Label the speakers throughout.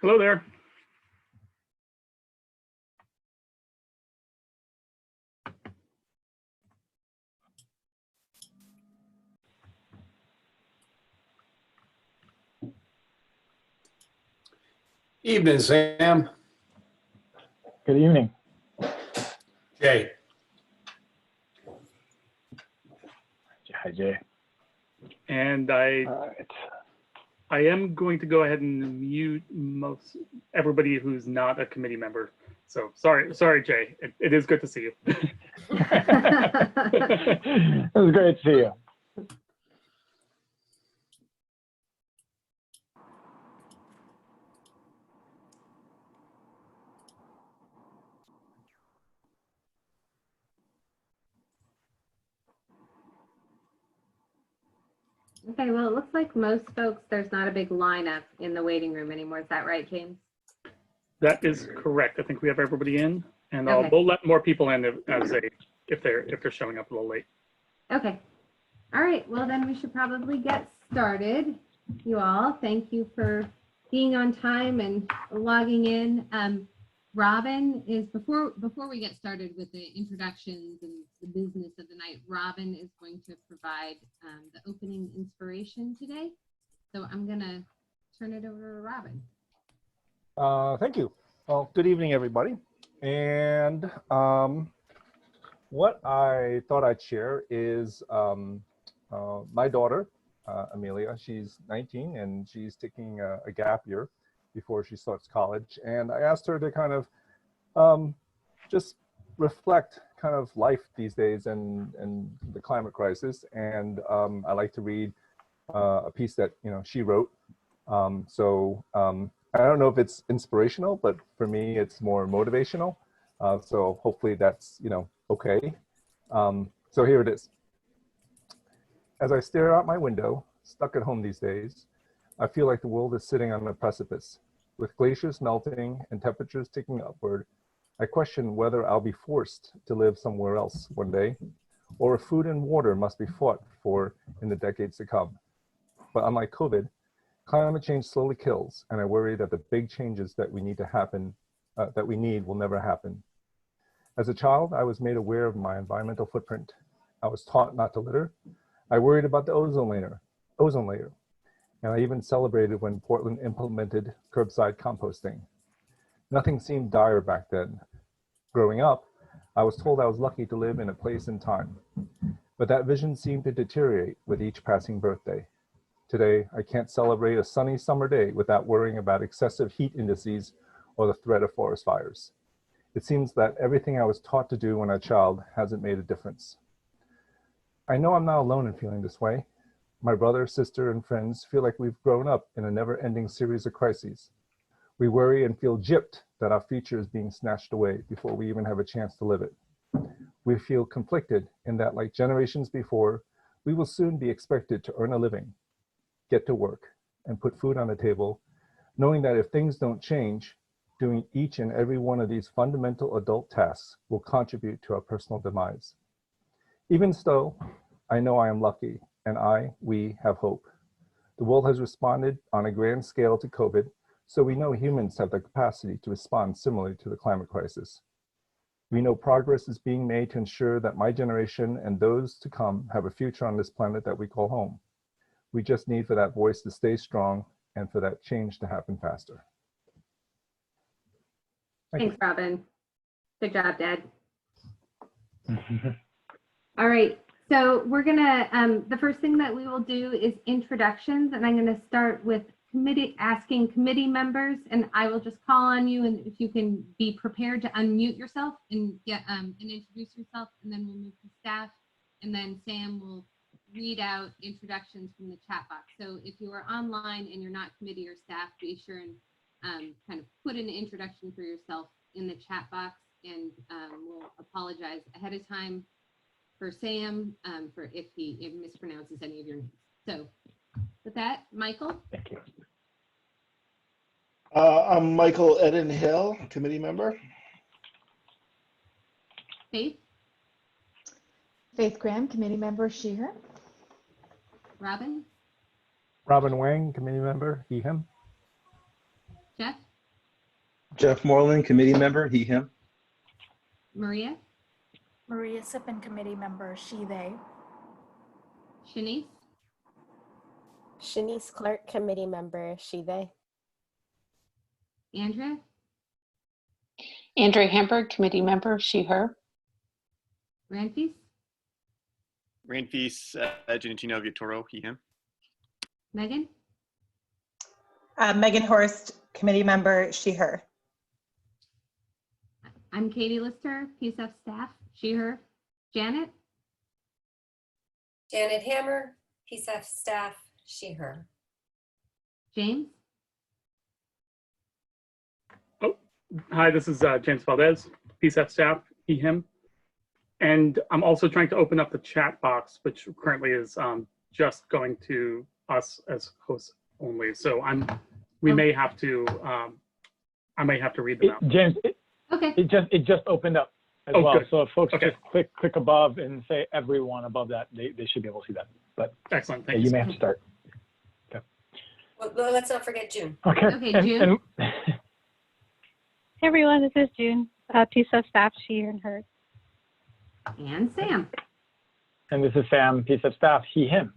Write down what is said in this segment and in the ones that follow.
Speaker 1: Hello there.
Speaker 2: Evening, Sam.
Speaker 3: Good evening.
Speaker 2: Jay.
Speaker 3: Hi, Jay.
Speaker 1: And
Speaker 3: All right.
Speaker 1: I am going to go ahead and mute everybody who's not a committee member. So sorry, Jay. It is good to see you.
Speaker 3: It was great to see you.
Speaker 4: Okay, well, it looks like most folks, there's not a big lineup in the waiting room anymore. Is that right, James?
Speaker 1: That is correct. I think we have everybody in, and
Speaker 4: Okay.
Speaker 1: we'll let more people in if they're showing up a little late.
Speaker 4: Okay. All right. Well, then we should probably get started. You all, thank you for being on time and logging in. Robin is before we get started with the introductions and the business of the night. Robin is going to provide the opening inspiration today. So I'm gonna turn it over to Robin.
Speaker 5: Thank you. Well, good evening, everybody. And what I thought I'd share is my daughter, Amelia. She's 19 and she's taking a gap year before she starts college. And I asked her to kind of just reflect kind of life these days and the climate crisis. And I like to read a piece that she wrote. I don't know if it's inspirational, but for me, it's more motivational. So hopefully that's, okay. So here it is. As I stare out my window, stuck at home these days, I feel like the world is sitting on a precipice. With glaciers melting and temperatures ticking upward, I question whether I'll be forced to live somewhere else one day, or if food and water must be fought for in the decades to come. But unlike COVID, climate change slowly kills, and I worry that the big changes that we need will never happen. As a child, I was made aware of my environmental footprint. I was taught not to litter. I worried about the ozone layer, and I even celebrated when Portland implemented curbside composting. Nothing seemed dire back then. Growing up, I was told I was lucky to live in a place and time, but that vision seemed to deteriorate with each passing birthday. Today, I can't celebrate a sunny summer day without worrying about excessive heat indices or the threat of forest fires. It seems that everything I was taught to do when a child hasn't made a difference. I know I'm not alone in feeling this way. My brother, sister, and friends feel like we've grown up in a never-ending series of crises. We worry and feel gypped that our future is being snatched away before we even have a chance to live it. We feel conflicted in that, like generations before, we will soon be expected to earn a living, get to work, and put food on the table, knowing that if things don't change, doing each and every one of these fundamental adult tasks will contribute to our personal demise. Even so, I know I am lucky, and we have hope. The world has responded on a grand scale to COVID, so we know humans have the capacity to respond similarly to the climate crisis. We know progress is being made to ensure that my generation and those to come have a future on this planet that we call home. We just need for that voice to stay strong and for that change to happen faster.
Speaker 4: Thanks, Robin. Good job, Dad. All right, so we're gonna, the first thing that we will do is introductions, and I'm gonna start with asking committee members, and I will just call on you, and if you can be prepared to unmute yourself and and introduce yourself, and then we'll move to staff, and then Sam will read out introductions from the chat box. So if you are online and you're not committee or staff, be sure and kind of put an introduction for yourself in the chat box, and we'll apologize ahead of time for Sam for if he mispronounces any of your names. So with that, Michael.
Speaker 3: Thank you.
Speaker 6: I'm Michael Eden Hill, committee member.
Speaker 4: Faith.
Speaker 7: Faith Graham, committee member, she, her.
Speaker 4: Robin.
Speaker 5: Robin Wang, committee member, he, him.
Speaker 4: Jeff.
Speaker 7: Jeff Moreland, committee member, he, him.
Speaker 4: Maria,
Speaker 8: Maria Sippin, committee member, she, they.
Speaker 4: Shanice,
Speaker 9: Shanice Clark, committee member, she, they.
Speaker 4: Andrea,
Speaker 10: Andrea Hamburg, committee member, she, her.
Speaker 4: Ranfis,
Speaker 11: Ranfis Genitino Viatoro, he, him.
Speaker 4: Megan,
Speaker 12: Megan Horst, committee member, she, her.
Speaker 4: I'm Katie Lister, PCEF staff, she, her. Janet,
Speaker 13: Janet Hammer, PCEF staff, she, her.
Speaker 4: James,
Speaker 1: Hi, this is James Valdez, PCEF staff, he, him. And I'm also trying to open up the chat box, which currently is just going to us as hosts only. So we may have to, I may have to read them out.
Speaker 3: James,
Speaker 4: okay,
Speaker 3: it just opened up as
Speaker 1: Oh,
Speaker 3: well.
Speaker 1: good.
Speaker 3: So if folks
Speaker 1: Okay.
Speaker 3: just click above and say everyone above that, they should be able to see that. But
Speaker 1: Excellent,
Speaker 3: yeah,
Speaker 1: thank
Speaker 3: you may have to start.
Speaker 13: Well, let's not forget June.
Speaker 3: Okay.
Speaker 4: Okay, June.
Speaker 14: Hey everyone, this is June, PCEF staff, she and her.
Speaker 4: And Sam.
Speaker 3: And this is Sam, PCEF staff, he, him.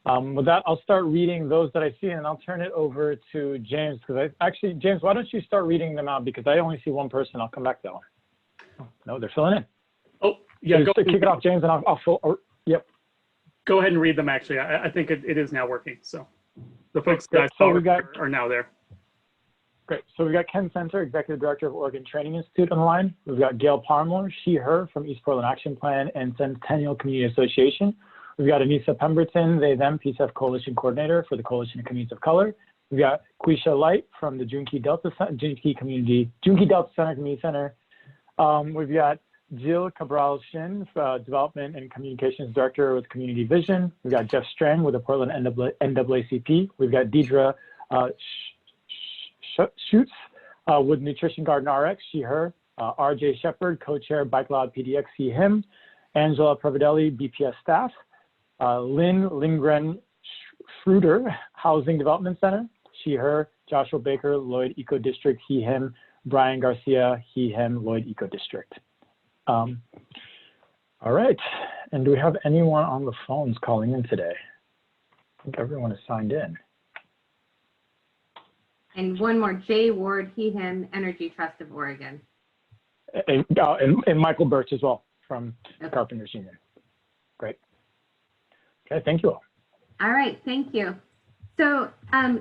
Speaker 3: With that, I'll start reading those that I see, and I'll turn it over to James, because actually, James, why don't you start reading them out, because I only see one person. I'll come back to that one. Oh, no, they're filling in.
Speaker 1: Oh, yeah,
Speaker 3: So kick it off, James, and I'll fill, yep.
Speaker 1: go ahead and read them, actually. I think it is now working, so. The folks that I
Speaker 3: So
Speaker 1: saw
Speaker 3: we got-
Speaker 1: are now there.
Speaker 3: Great. So we've got Ken Center, Executive Director of Oregon Training Institute on the line. We've got Gail Palmer, she, her, from East Portland Action Plan and Centennial Community Association. We've got Anissa Pemberton, they, them, PCEF Coalition Coordinator for the Coalition of Communities of Color. We've got Quisha Light from the Junkie Delta Center Community Center. We've got Jill Cabral-Shin, Development and Communications Director with Community Vision. We've got Jeff Strang with the Portland NAACP. We've got Deidre Schutz with Nutrition Garden RX, she, her. RJ Shepard, co-chair Bike Loud PDX, he, him. Angela Providelli, BPS staff. Lynn Lindgren Schroeder, Housing Development Center, she, her. Joshua Baker, Lloyd Eco District, he, him. Brian Garcia, he, him, Lloyd Eco District. All right, and do we have anyone on the phones calling in today? I think everyone is signed in.
Speaker 4: And one more, Jay Ward, he, him, Energy Trust of Oregon.
Speaker 3: And Michael Birch as well from the Carpenters Union. Great. Okay, thank you all.
Speaker 4: All right, thank you. So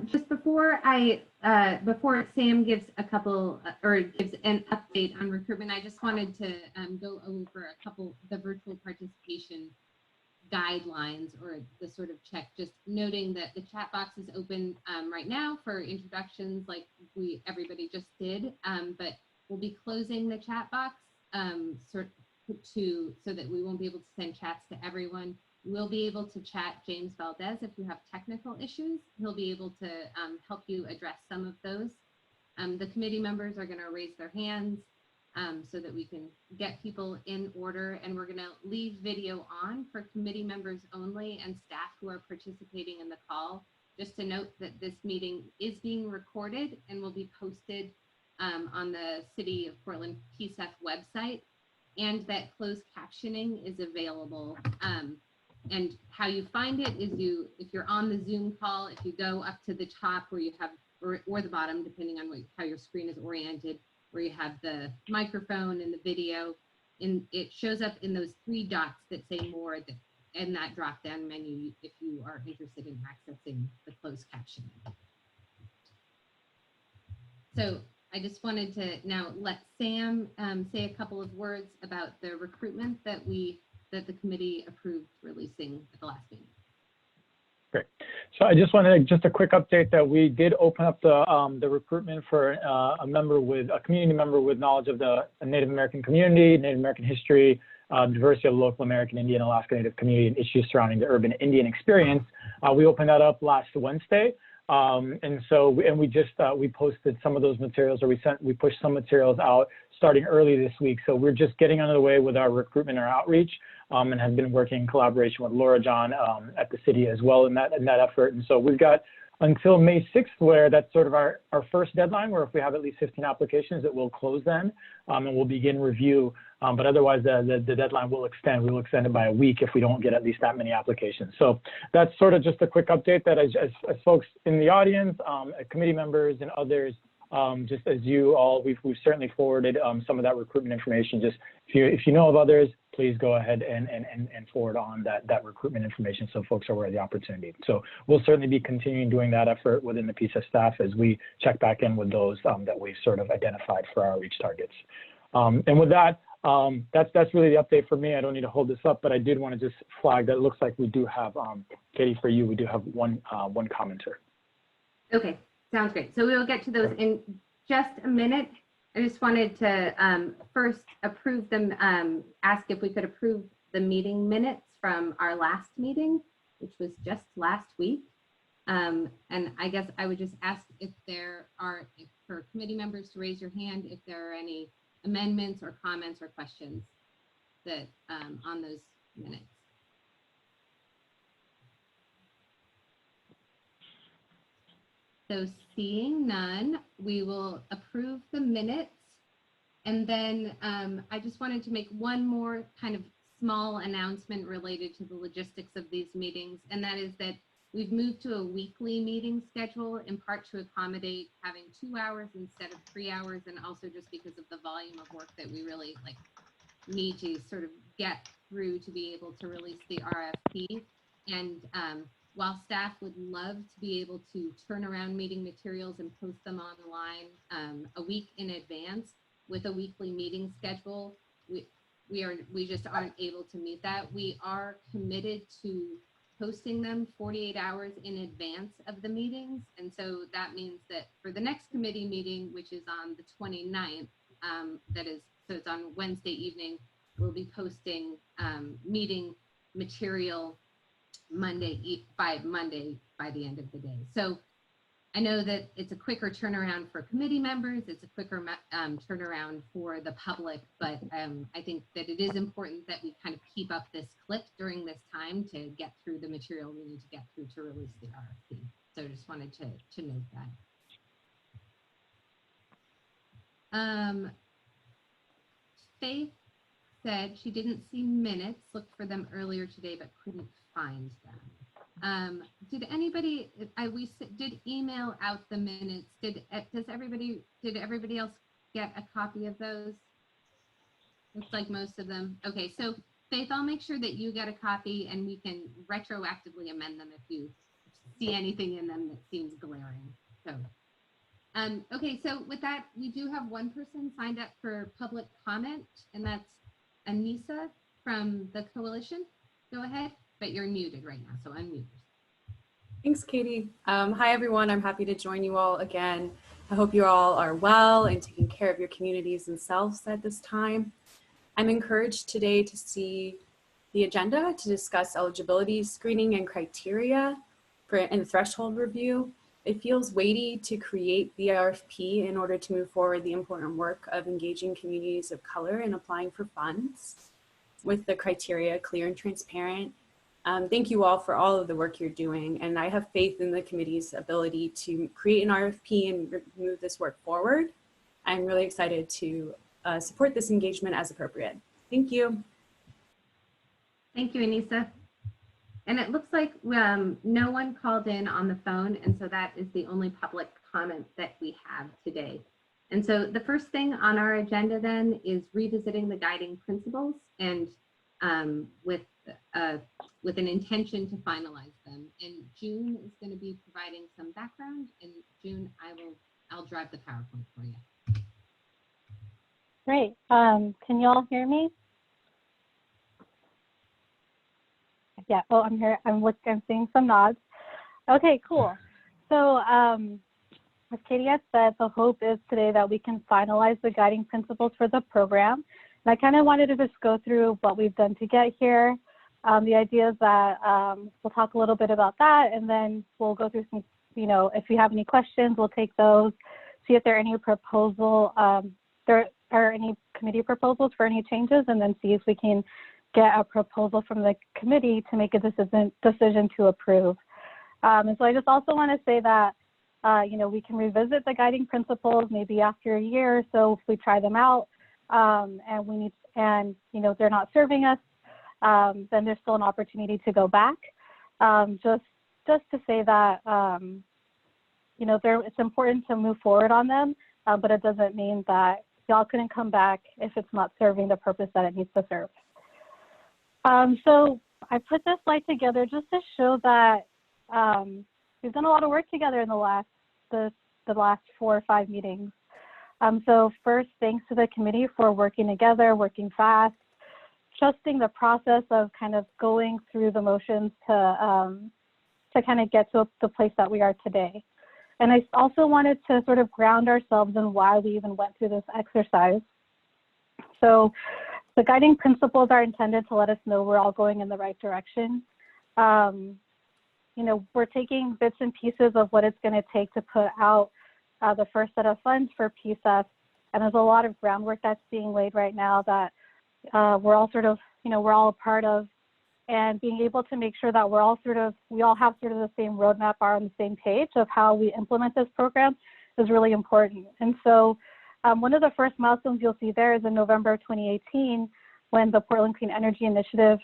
Speaker 4: just before Sam gives a couple or gives an update on recruitment, I just wanted to go over a couple the virtual participation guidelines or the sort of check, just noting that the chat box is open right now for introductions like everybody just did, but we'll be closing the chat box so that we won't be able to send chats to everyone. We'll be able to chat James Valdez if you have technical issues. He'll be able to help you address some of those. The committee members are going to raise their hands so that we can get people in order, and we're going to leave video on for committee members only and staff who are participating in the call. Just to note that this meeting is being recorded and will be posted on the City of Portland PCEF website, and that closed captioning is available. And how you find it is if you're on the Zoom call, if you go up to the top where you have, or the bottom, depending on how your screen is oriented, where you have the microphone and the video, and it shows up in those three dots that say more in that drop-down menu if you are interested in accessing the closed captioning. So I just wanted to now let Sam say a couple of words about the recruitment that the committee approved releasing at the last meeting.
Speaker 3: Great. So I just wanted just a quick update that we did open up the recruitment for a community member with knowledge of the Native American community, Native American history, diversity of local American, Indian, Alaska Native community, and issues surrounding the urban Indian experience. We opened that up last Wednesday. We posted some of those materials, or we pushed some materials out starting early this week. So we're just getting under the way with our recruitment or outreach, and have been working in collaboration with Laura John at the city as well in that effort. And so we've got until May 6th, where that's sort of our first deadline, where if we have at least 15 applications, it will close then, and we'll begin review. But otherwise, the deadline will extend. We will extend it by a week if we don't get at least that many applications. So that's sort of just a quick update that as folks in the audience, committee members and others, just as you all, we've certainly forwarded some of that recruitment information. Just if you know of others, please go ahead and forward on that recruitment information so folks are aware of the opportunity. So we'll certainly be continuing doing that effort within the PCEF staff as we check back in with those that we've sort of identified for our reach targets. And with that, that's really the update for me. I don't need to hold this up, but I did want to just flag that it looks like we do have, Katie, for you, we do have one commenter.
Speaker 4: Okay, sounds great. So we will get to those in just a minute. I just wanted to first approve them, ask if we could approve the meeting minutes from our last meeting, which was just last week. And I guess I would just ask if there are, for committee members to raise your hand, if there are any amendments or comments or questions that on those minutes. So seeing none, we will approve the minutes. And then I just wanted to make one more kind of small announcement related to the logistics of these meetings. And that is that we've moved to a weekly meeting schedule, in part to accommodate having 2 hours instead of 3 hours, and also just because of the volume of work that we really need to sort of get through to be able to release the RFP. And while staff would love to be able to turn around meeting materials and post them online a week in advance with a weekly meeting schedule, we just aren't able to meet that. We are committed to posting them 48 hours in advance of the meetings. And so that means that for the next committee meeting, which is on the 29th, so it's on Wednesday evening, we'll be posting meeting material by the end of the day. So I know that it's a quicker turnaround for committee members, it's a quicker turnaround for the public, but I think that it is important that we kind of keep up this clip during this time to get through the material we need to get through to release the RFP. So I just wanted to note that. Faith said she didn't see minutes, looked for them earlier today, but couldn't find them. Did anybody, we did email out the minutes. Did everybody else get a copy of those? Looks like most of them. Okay, so Faith, I'll make sure that you get a copy and we can retroactively amend them if you see anything in them that seems glaring. So, okay, so with that, we do have one person signed up for public comment, and that's Anissa from the coalition. Go ahead, but you're muted right now, so unmute.
Speaker 15: Thanks, Katie. Hi, everyone. I'm happy to join you all again. I hope you all are well and taking care of your communities and selves at this time. I'm encouraged today to see the agenda to discuss eligibility screening and criteria and the threshold review. It feels weighty to create the RFP in order to move forward the important work of engaging communities of color in applying for funds with the criteria clear and transparent. Thank you all for all of the work you're doing, and I have faith in the committee's ability to create an RFP and move this work forward. I'm really excited to support this engagement as appropriate. Thank you.
Speaker 4: Thank you, Anissa. And it looks like no one called in on the phone, and so that is the only public comment that we have today. And so the first thing on our agenda then is revisiting the guiding principles, and with an intention to finalize them. And June is going to be providing some background, and June, I'll drive the PowerPoint for you.
Speaker 14: Great. Can you all hear me? Yeah, oh, I'm here. I'm seeing some nods. Okay, cool. So as Katie had said, the hope is today that we can finalize the guiding principles for the program. And I kind of wanted to just go through what we've done to get here. The idea is that we'll talk a little bit about that, and then we'll go through some, if you have any questions, we'll take those, see if there are any there are any committee proposals for any changes, and then see if we can get a proposal from the committee to make a decision to approve. And so I just also want to say that, you know, we can revisit the guiding principles maybe after a year or so if we try them out, and you know, they're not serving us, then there's still an opportunity to go back. Just to say that, you know, it's important to move forward on them, but it doesn't mean that y'all couldn't come back if it's not serving the purpose that it needs to serve. So I put this slide together just to show that we've done a lot of work together in the last 4 or 5 meetings. So first, thanks to the committee for working together, working fast, trusting the process of kind of going through the motions to kind of get to the place that we are today. And I also wanted to sort of ground ourselves in why we even went through this exercise. So the guiding principles are intended to let us know we're all going in the right direction. You know, we're taking bits and pieces of what it's going to take to put out the first set of funds for PCEF. And there's a lot of groundwork that's being laid right now that we're all sort of, you know, we're all a part of, and being able to make sure that we all have sort of the same roadmap, are on the same page of how we implement this program is really important. And so one of the first milestones you'll see there is in November of 2018, when the Portland Clean Energy Initiative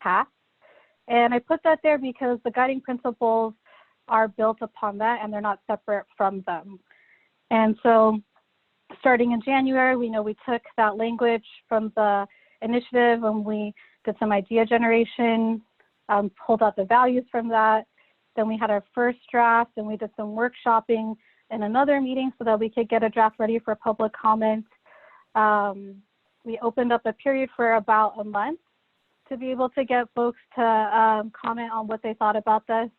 Speaker 14: passed. And I put that there because the guiding principles are built upon that and they're not separate from them. And so starting in January, we know we took that language from the initiative and we did some idea generation, pulled out the values from that. Then we had our first draft and we did some workshopping in another meeting so that we could get a draft ready for public comment. We opened up a period for about a month to be able to get folks to comment on what they thought about this.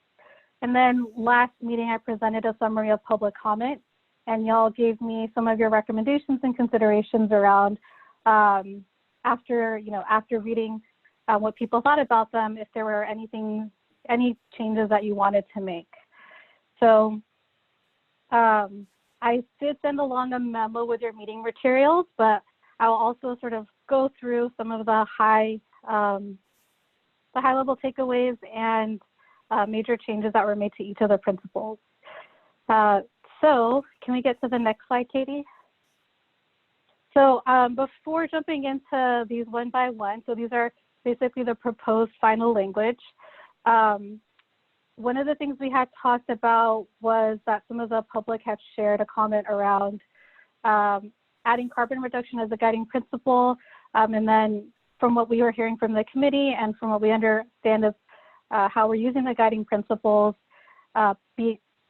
Speaker 14: And then last meeting, I presented a summary of public comment, and y'all gave me some of your recommendations and considerations around after reading what people thought about them, if there were any changes that you wanted to make. So I did send along a memo with your meeting materials, but I'll also sort of go through some of the high level takeaways and major changes that were made to each of the principles. So can we get to the next slide, Katie? So before jumping into these one by one, so these are basically the proposed final language. One of the things we had talked about was that some of the public had shared a comment around adding carbon reduction as a guiding principle. And then from what we were hearing from the committee and from what we understand of how we're using the guiding principles,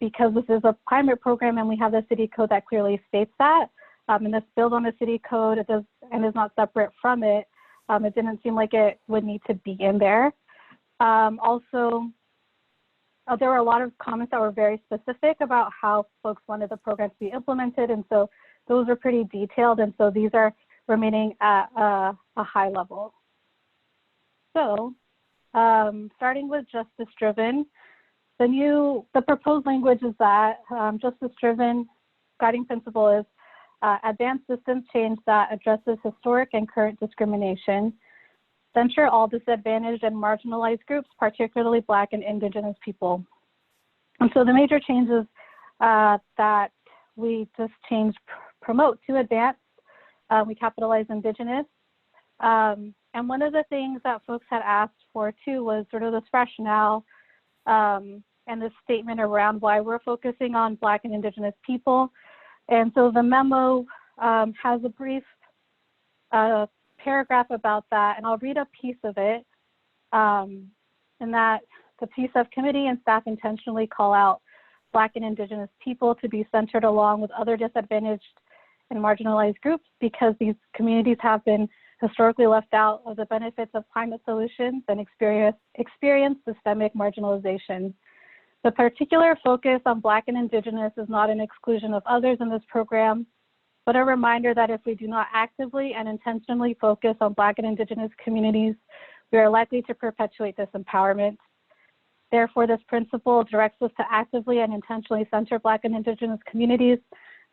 Speaker 14: because this is a climate program and we have the city code that clearly states that, and this builds on the city code, it does, and is not separate from it, it didn't seem like it would need to be in there. Also, there were a lot of comments that were very specific about how folks wanted the program to be implemented, and so those are pretty detailed, and so these are remaining at a high level. So, starting with justice-driven, the proposed language is that justice-driven guiding principle is advance systems change that addresses historic and current discrimination, center all disadvantaged and marginalized groups, particularly Black and Indigenous people. And so the major changes that we just changed promote to advance, we capitalize Indigenous. And one of the things that folks had asked for too was sort of this rationale and this statement around why we're focusing on Black and Indigenous people. And so the memo has a brief paragraph about that, and I'll read a piece of it, in that the PCEF committee and staff intentionally call out Black and Indigenous people to be centered along with other disadvantaged and marginalized groups because these communities have been historically left out of the benefits of climate solutions and experience systemic marginalization. The particular focus on Black and Indigenous is not an exclusion of others in this program, but a reminder that if we do not actively and intentionally focus on Black and Indigenous communities, we are likely to perpetuate disempowerment. Therefore, this principle directs us to actively and intentionally center Black and Indigenous communities,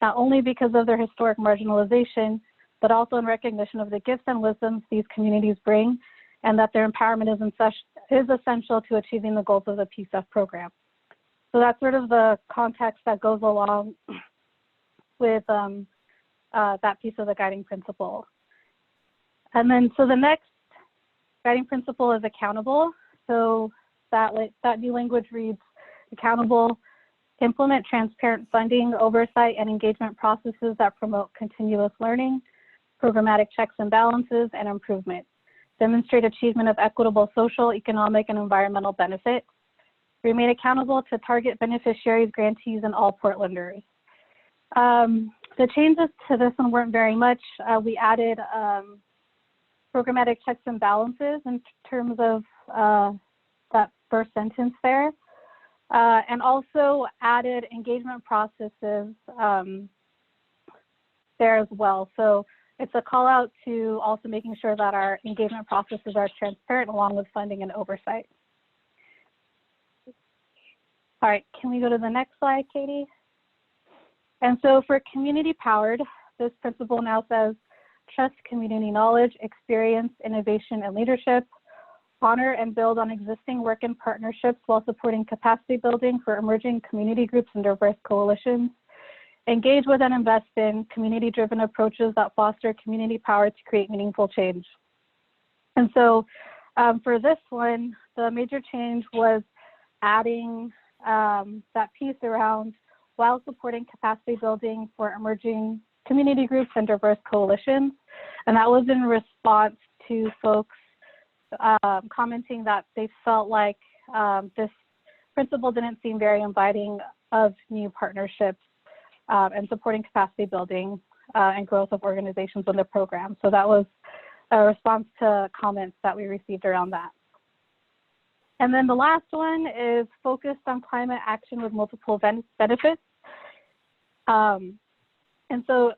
Speaker 14: not only because of their historic marginalization, but also in recognition of the gifts and wisdoms these communities bring and that their empowerment is essential to achieving the goals of the PCEF program. So that's sort of the context that goes along with that piece of the guiding principle. And then, so the next guiding principle is accountable. So that new language reads, accountable, implement transparent funding, oversight, and engagement processes that promote continuous learning, programmatic checks and balances, and improvement. Demonstrate achievement of equitable social, economic, and environmental benefits. Remain accountable to target beneficiaries, grantees, and all Portlanders. The changes to this one weren't very much. We added programmatic checks and balances in terms of that first sentence there, and also added engagement processes there as well. So it's a call out to also making sure that our engagement processes are transparent along with funding and oversight. All right, can we go to the next slide, Katie? And so for community powered, this principle now says, trust community knowledge, experience, innovation, and leadership, honor and build on existing work and partnerships while supporting capacity building for emerging community groups and diverse coalitions, engage with and invest in community-driven approaches that foster community power to create meaningful change. And so for this one, the major change was adding that piece around while supporting capacity building for emerging community groups and diverse coalitions. And that was in response to folks commenting that they felt like this principle didn't seem very inviting of new partnerships and supporting capacity building and growth of organizations in the program. So that was a response to comments that we received around that. And then the last one is focused on climate action with multiple benefits. And so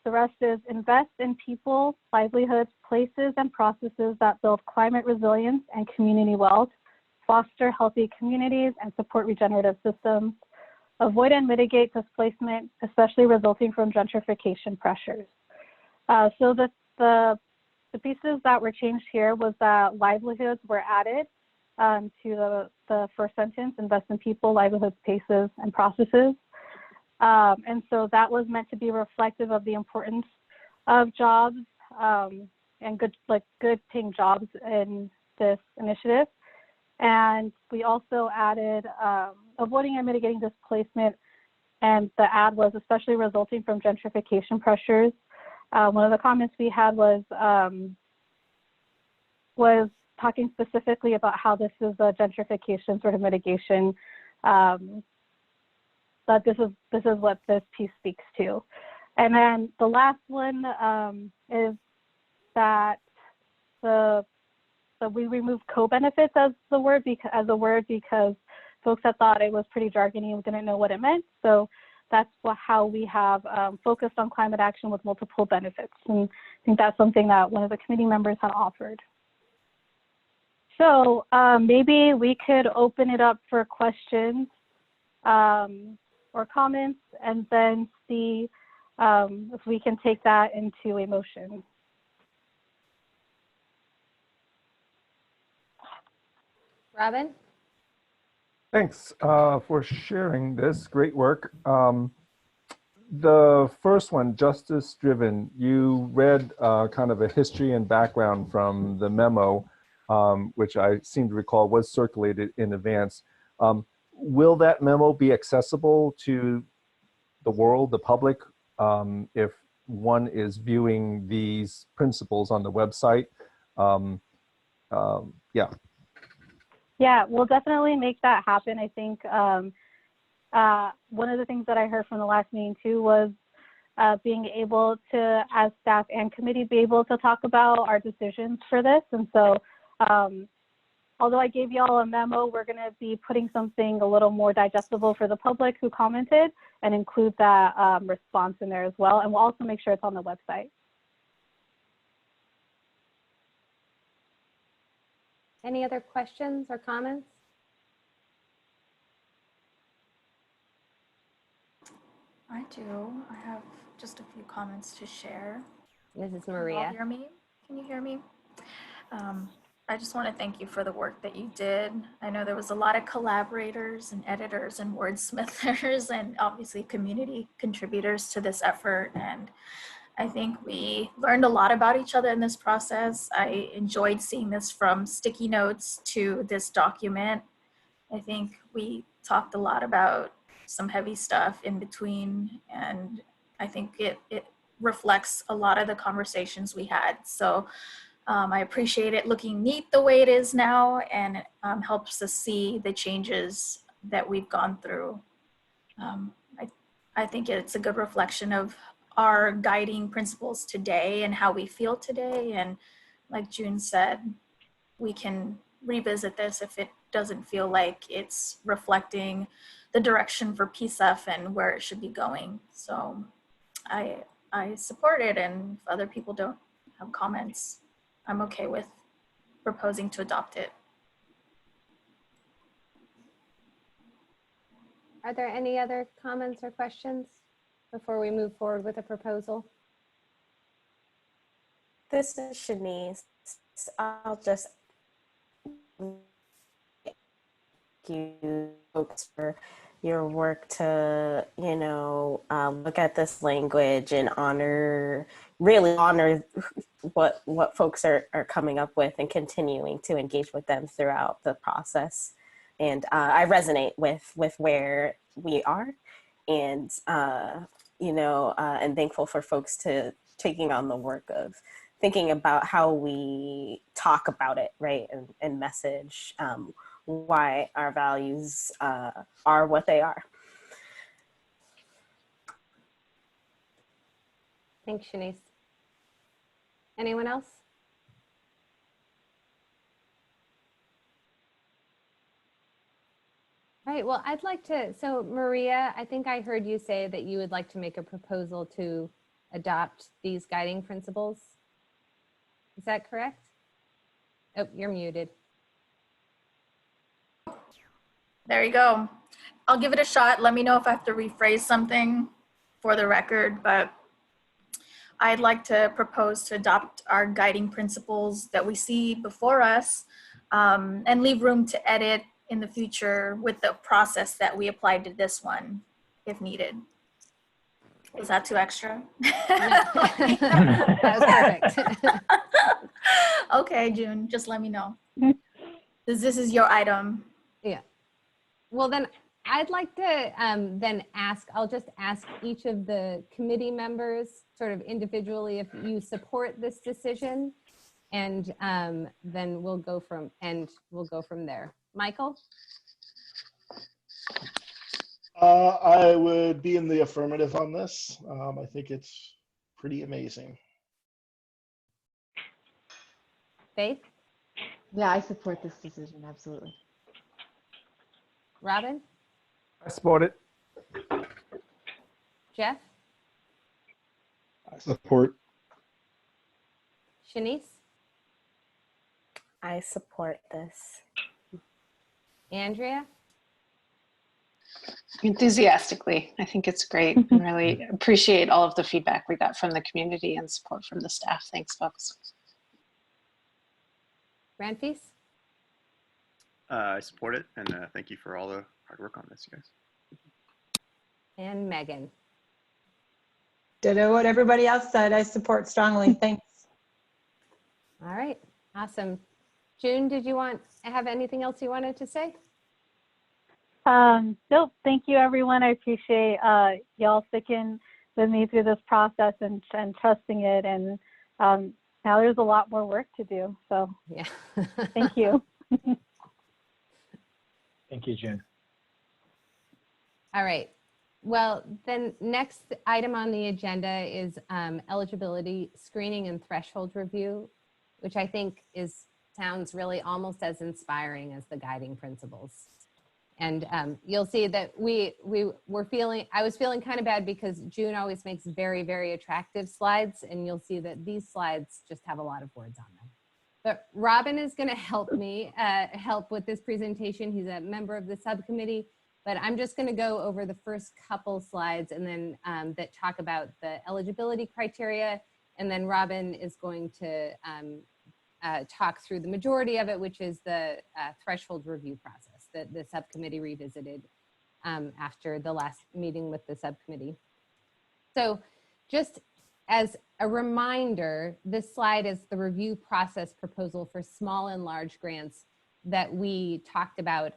Speaker 14: the rest is invest in people, livelihoods, places, and processes that build climate resilience and community wealth, foster healthy communities, and support regenerative systems, avoid and mitigate displacement, especially resulting from gentrification pressures. So the pieces that were changed here was that livelihoods were added to the first sentence, invest in people, livelihoods, places, and processes. And so that was meant to be reflective of the importance of jobs and good paying jobs in this initiative. And we also added avoiding and mitigating displacement, and the add was especially resulting from gentrification pressures. One of the comments we had was talking specifically about how this is a gentrification sort of mitigation. But this is what this piece speaks to. And then the last one is that we removed co-benefits as a word because folks had thought it was pretty jargony and didn't know what it meant. So that's how we have focused on climate action with multiple benefits. And I think that's something that one of the committee members had offered. So maybe we could open it up for questions or comments, and then see if we can take that into a motion.
Speaker 4: Robin?
Speaker 5: Thanks for sharing this. Great work. The first one, justice driven, you read kind of a history and background from the memo, which I seem to recall was circulated in advance. Will that memo be accessible to the world, the public, if one is viewing these principles on the website? Yeah.
Speaker 14: Yeah, we'll definitely make that happen. I think one of the things that I heard from the last meeting too was being able to, as staff and committee, be able to talk about our decisions for this. And so although I gave y'all a memo, we're going to be putting something a little more digestible for the public who commented and include that response in there as well. And we'll also make sure it's on the website.
Speaker 4: Any other questions or comments?
Speaker 8: I do. I have just a few comments to share.
Speaker 4: This is
Speaker 8: Can you all
Speaker 4: Maria.
Speaker 8: hear me? Can you hear me? I just want to thank you for the work that you did. I know there was a lot of collaborators and editors and wordsmithers and obviously community contributors to this effort. And I think we learned a lot about each other in this process. I enjoyed seeing this from sticky notes to this document. I think we talked a lot about some heavy stuff in between, and I think it reflects a lot of the conversations we had. So I appreciate it looking neat the way it is now, and it helps us see the changes that we've gone through. I think it's a good reflection of our guiding principles today and how we feel today. And like June said, we can revisit this if it doesn't feel like it's reflecting the direction for PCEF and where it should be going. So I support it, and if other people don't have comments, I'm okay with proposing to adopt it.
Speaker 4: Are there any other comments or questions before we move forward with a proposal?
Speaker 9: This is Shanice. I'll just thank you folks for your work to, look at this language and really honor what folks are coming up with and continuing to engage with them throughout the process. And I resonate with where we are, and and thankful for folks to taking on the work of thinking about how we talk about it, right, and message why our values are what they are.
Speaker 4: Thanks, Shanice. Anyone else? All right, well, I'd like to, so Maria, I think I heard you say that you would like to make a proposal to adopt these guiding principles. Is that correct? Oh, you're muted.
Speaker 8: There you go. I'll give it a shot. Let me know if I have to rephrase something for the record, but I'd like to propose to adopt our guiding principles that we see before us and leave room to edit in the future with the process that we applied to this one, if needed. Was that too extra?
Speaker 4: That was perfect.
Speaker 8: Okay, June, just let me know. This is your item.
Speaker 4: Yeah. Well, then I'd like to then I'll just ask each of the committee members sort of individually if you support this decision, and then we'll go from there. Michael?
Speaker 6: I would be in the affirmative on this. I think it's pretty amazing.
Speaker 4: Faith?
Speaker 16: Yeah, I support this decision, absolutely.
Speaker 4: Robin?
Speaker 5: I support it.
Speaker 4: Jeff?
Speaker 7: I support.
Speaker 4: Shanice?
Speaker 9: I support this.
Speaker 4: Andrea?
Speaker 10: Enthusiastically. I think it's great. I really appreciate all of the feedback we got from the community and support from the staff. Thanks, folks.
Speaker 4: Ranfis?
Speaker 11: I support it, and thank you for all the hard work on this, you guys.
Speaker 4: And Megan?
Speaker 12: Ditto what everybody else said. I support strongly. Thanks.
Speaker 4: All right, awesome. June, did you have anything else you wanted to say?
Speaker 14: Nope. Thank you, everyone. I appreciate y'all sticking with me through this process and trusting it. And now there's a lot more work to do. So
Speaker 4: yeah,
Speaker 14: thank you.
Speaker 3: Thank you, June.
Speaker 4: All right. Well, then next item on the agenda is eligibility screening and threshold review, which I think sounds really almost as inspiring as the guiding principles. And you'll see that I was feeling kind of bad because June always makes very, very attractive slides, and you'll see that these slides just have a lot of words on them. But Robin is going to help me help with this presentation. He's a member of the subcommittee, but I'm just going to go over the first couple slides and then that talk about the eligibility criteria. And then Robin is going to
Speaker 17: talk through the majority of it, which is the threshold review process that the subcommittee revisited after the last meeting with the subcommittee. So just as a reminder, this slide is the review process proposal for small and large grants that we talked about,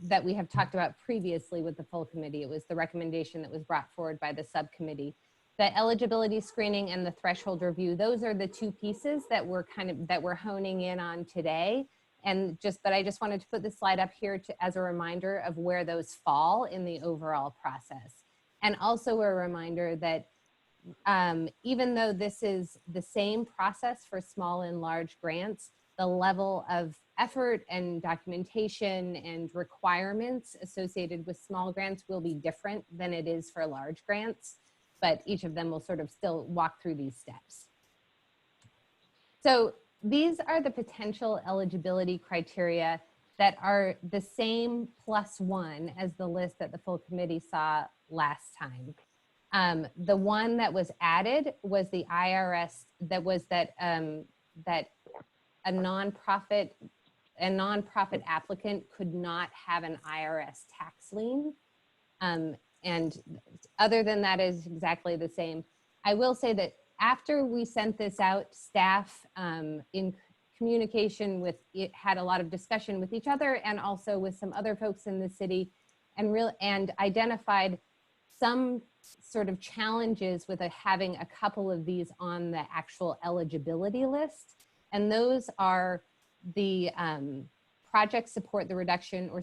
Speaker 17: that we have talked about previously with the full committee. It was the recommendation that was brought forward by the subcommittee. The eligibility screening and the threshold review, those are the two pieces that we're honing in on today. And but I just wanted to put this slide up here as a reminder of where those fall in the overall process. And also a reminder that even though this is the same process for small and large grants, the level of effort and documentation and requirements associated with small grants will be different than it is for large grants, but each of them will sort of still walk through these steps. So these are the potential eligibility criteria that are the same +1 as the list that the full committee saw last time. The one that was added was the IRS, that was that a nonprofit applicant could not have an IRS tax lien. And other than that is exactly the same. I will say that after we sent this out, staff in communication with it had a lot of discussion with each other and also with some other folks in the city, and identified some sort of challenges with having a couple of these on the actual eligibility list. And those are the project support the reduction or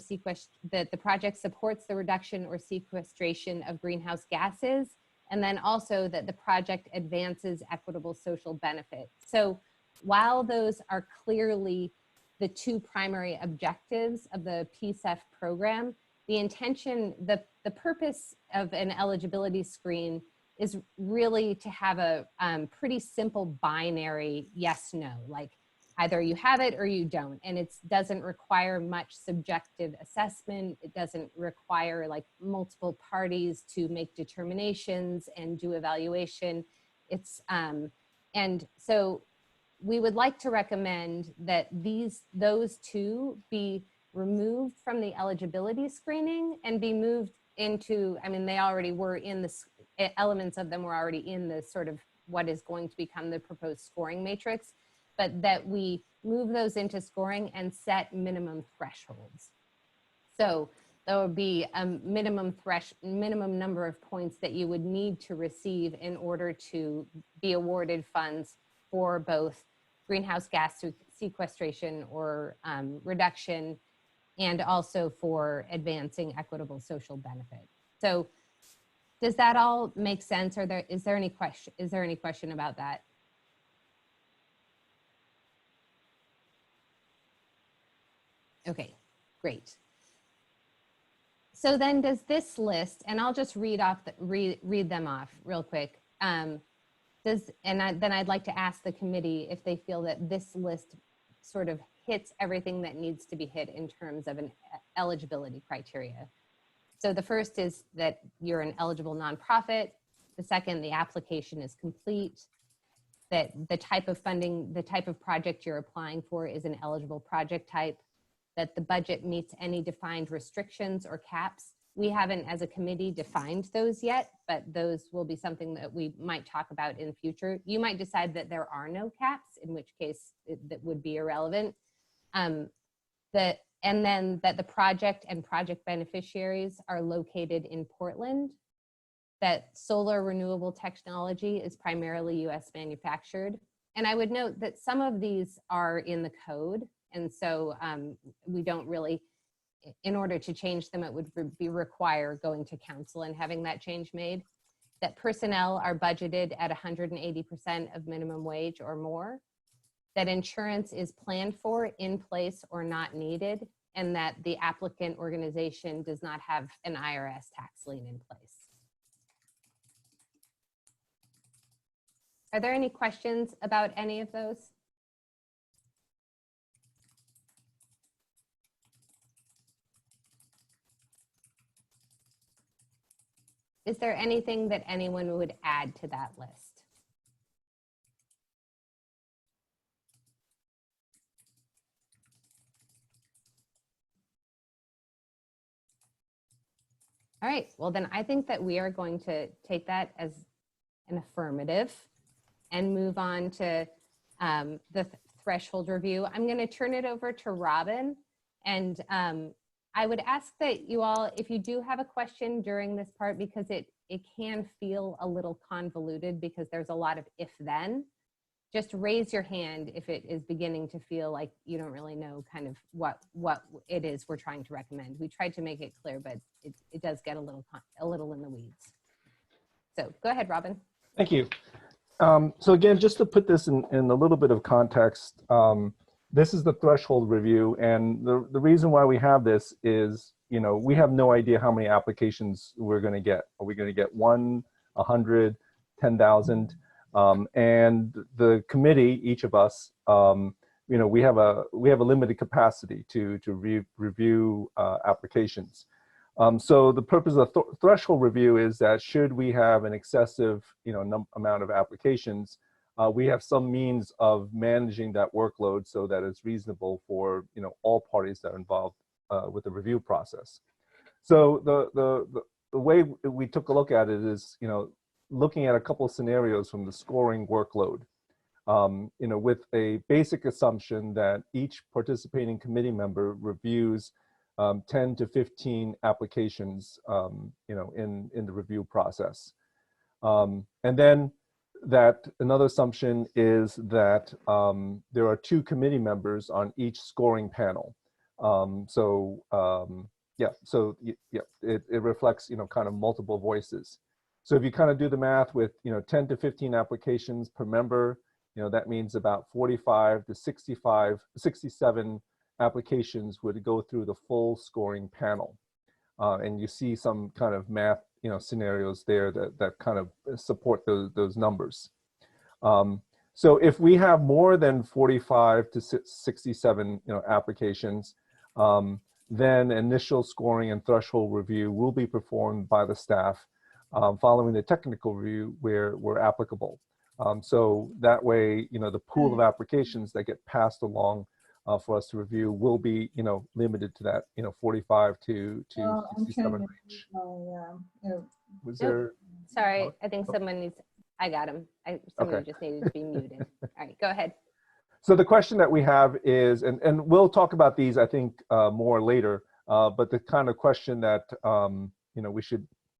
Speaker 17: that the project supports the reduction or sequestration of greenhouse gases, and then also that the project advances equitable social benefit. So while those are clearly the two primary objectives of the PCEF program, the intention, the purpose of an eligibility screen is really to have a pretty simple binary yes/no, like either you have it or you don't. And it doesn't require much subjective assessment. It doesn't require like multiple parties to make determinations and do evaluation. And so we would like to recommend that those two be removed from the eligibility screening and be moved into, I mean, they already were in the, elements of them were already in the sort of what is going to become the proposed scoring matrix, but that we move those into scoring and set minimum thresholds. So there would be a minimum number of points that you would need to receive in order to be awarded funds for both greenhouse gas sequestration or reduction, and also for advancing equitable social benefit. So does that all make sense? Or is there any question about that? Okay, great. So then does this list, and I'll just read them off real quick. Then I'd like to ask the committee if they feel that this list sort of hits everything that needs to be hit in terms of an eligibility criteria. So the first is that you're an eligible nonprofit. The second, the application is complete. That the type of funding, the type of project you're applying for is an eligible project type. That the budget meets any defined restrictions or caps. We haven't, as a committee, defined those yet, but those will be something that we might talk about in future. You might decide that there are no caps, in which case that would be irrelevant. And then that the project and project beneficiaries are located in Portland. That solar renewable technology is primarily US manufactured. And I would note that some of these are in the code. And so we don't really, in order to change them, it would require going to council and having that change made. That personnel are budgeted at 180% of minimum wage or more. That insurance is planned for, in place, or not needed. And that the applicant organization does not have an IRS tax lien in place. Are there any questions about any of those? Is there anything that anyone would add to that list? All right, well then I think that we are going to take that as an affirmative and move on to the threshold review. I'm going to turn it over to Robin, and I would ask that you all, if you do have a question during this part, because it can feel a little convoluted because there's a lot of if-then, just raise your hand if it is beginning to feel like you don't really know kind of what it is we're trying to recommend. We tried to make it clear, but it does get a little in the weeds. So go ahead, Robin.
Speaker 5: Thank you. So again, just to put this in a little bit of context, this is the threshold review, and the reason why we have this is, you know, we have no idea how many applications we're going to get. Are we going to get 1, 100, 10,000? And the committee, each of us, you know, we have a limited capacity to review applications. So the purpose of the threshold review is that should we have an excessive, you know, amount of applications, we have some means of managing that workload so that it's reasonable for, you know, all parties that are involved with the review process. So the way we took a look at it is, you know, looking at a couple of scenarios from the scoring workload, you know, with a basic assumption that each participating committee member reviews 10 to 15 applications, you know, in the review process. And then that another assumption is that there are 2 committee members on each scoring panel. Yeah, it reflects, you know, kind of multiple voices. So if you kind of do the math with, you know, 10 to 15 applications per member, you know, that means about 45 to 67 applications would go through the full scoring panel. And you see some kind of math, you know, scenarios there that kind of support those numbers. So if we have more than 45 to 67, you know, applications, then initial scoring and threshold review will be performed by the staff following the technical review where applicable. So that way, you know, the pool of applications that get passed along for us to review will be, you know, limited to that, you know, 45 to 67 range. Was there?
Speaker 17: Sorry, I think someone needs, I got him. Someone just needed to be muted. All right, go ahead.
Speaker 5: So the question that we have is, and we'll talk about these, I think, more later, but the kind of question that, you know,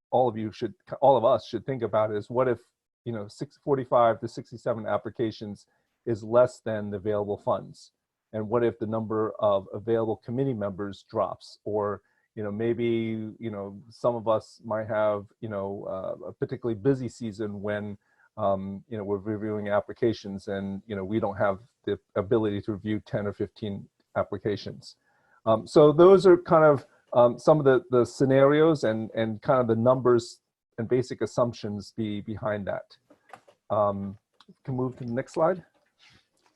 Speaker 5: all of us should think about is, what if, you know, 45 to 67 applications is less than the available funds? And what if the number of available committee members drops? Or, you know, maybe, you know, some of us might have, you know, a particularly busy season when, you know, we're reviewing applications and, you know, we don't have the ability to review 10 or 15 applications. So those are kind of some of the scenarios and kind of the numbers and basic assumptions behind that. Can move to the next slide.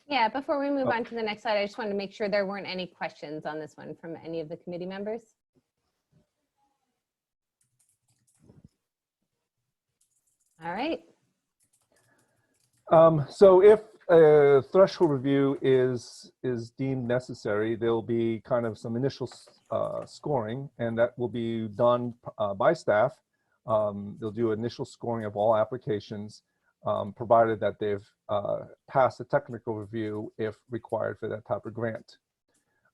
Speaker 17: Yeah, before we move on to the next slide, I just wanted to make sure there weren't any questions on this one from any of the committee members. All right.
Speaker 5: So if a threshold review is deemed necessary, there'll be kind of some initial scoring, and that will be done by staff. They'll do initial scoring of all applications, provided that they've passed a technical review if required for that type of grant.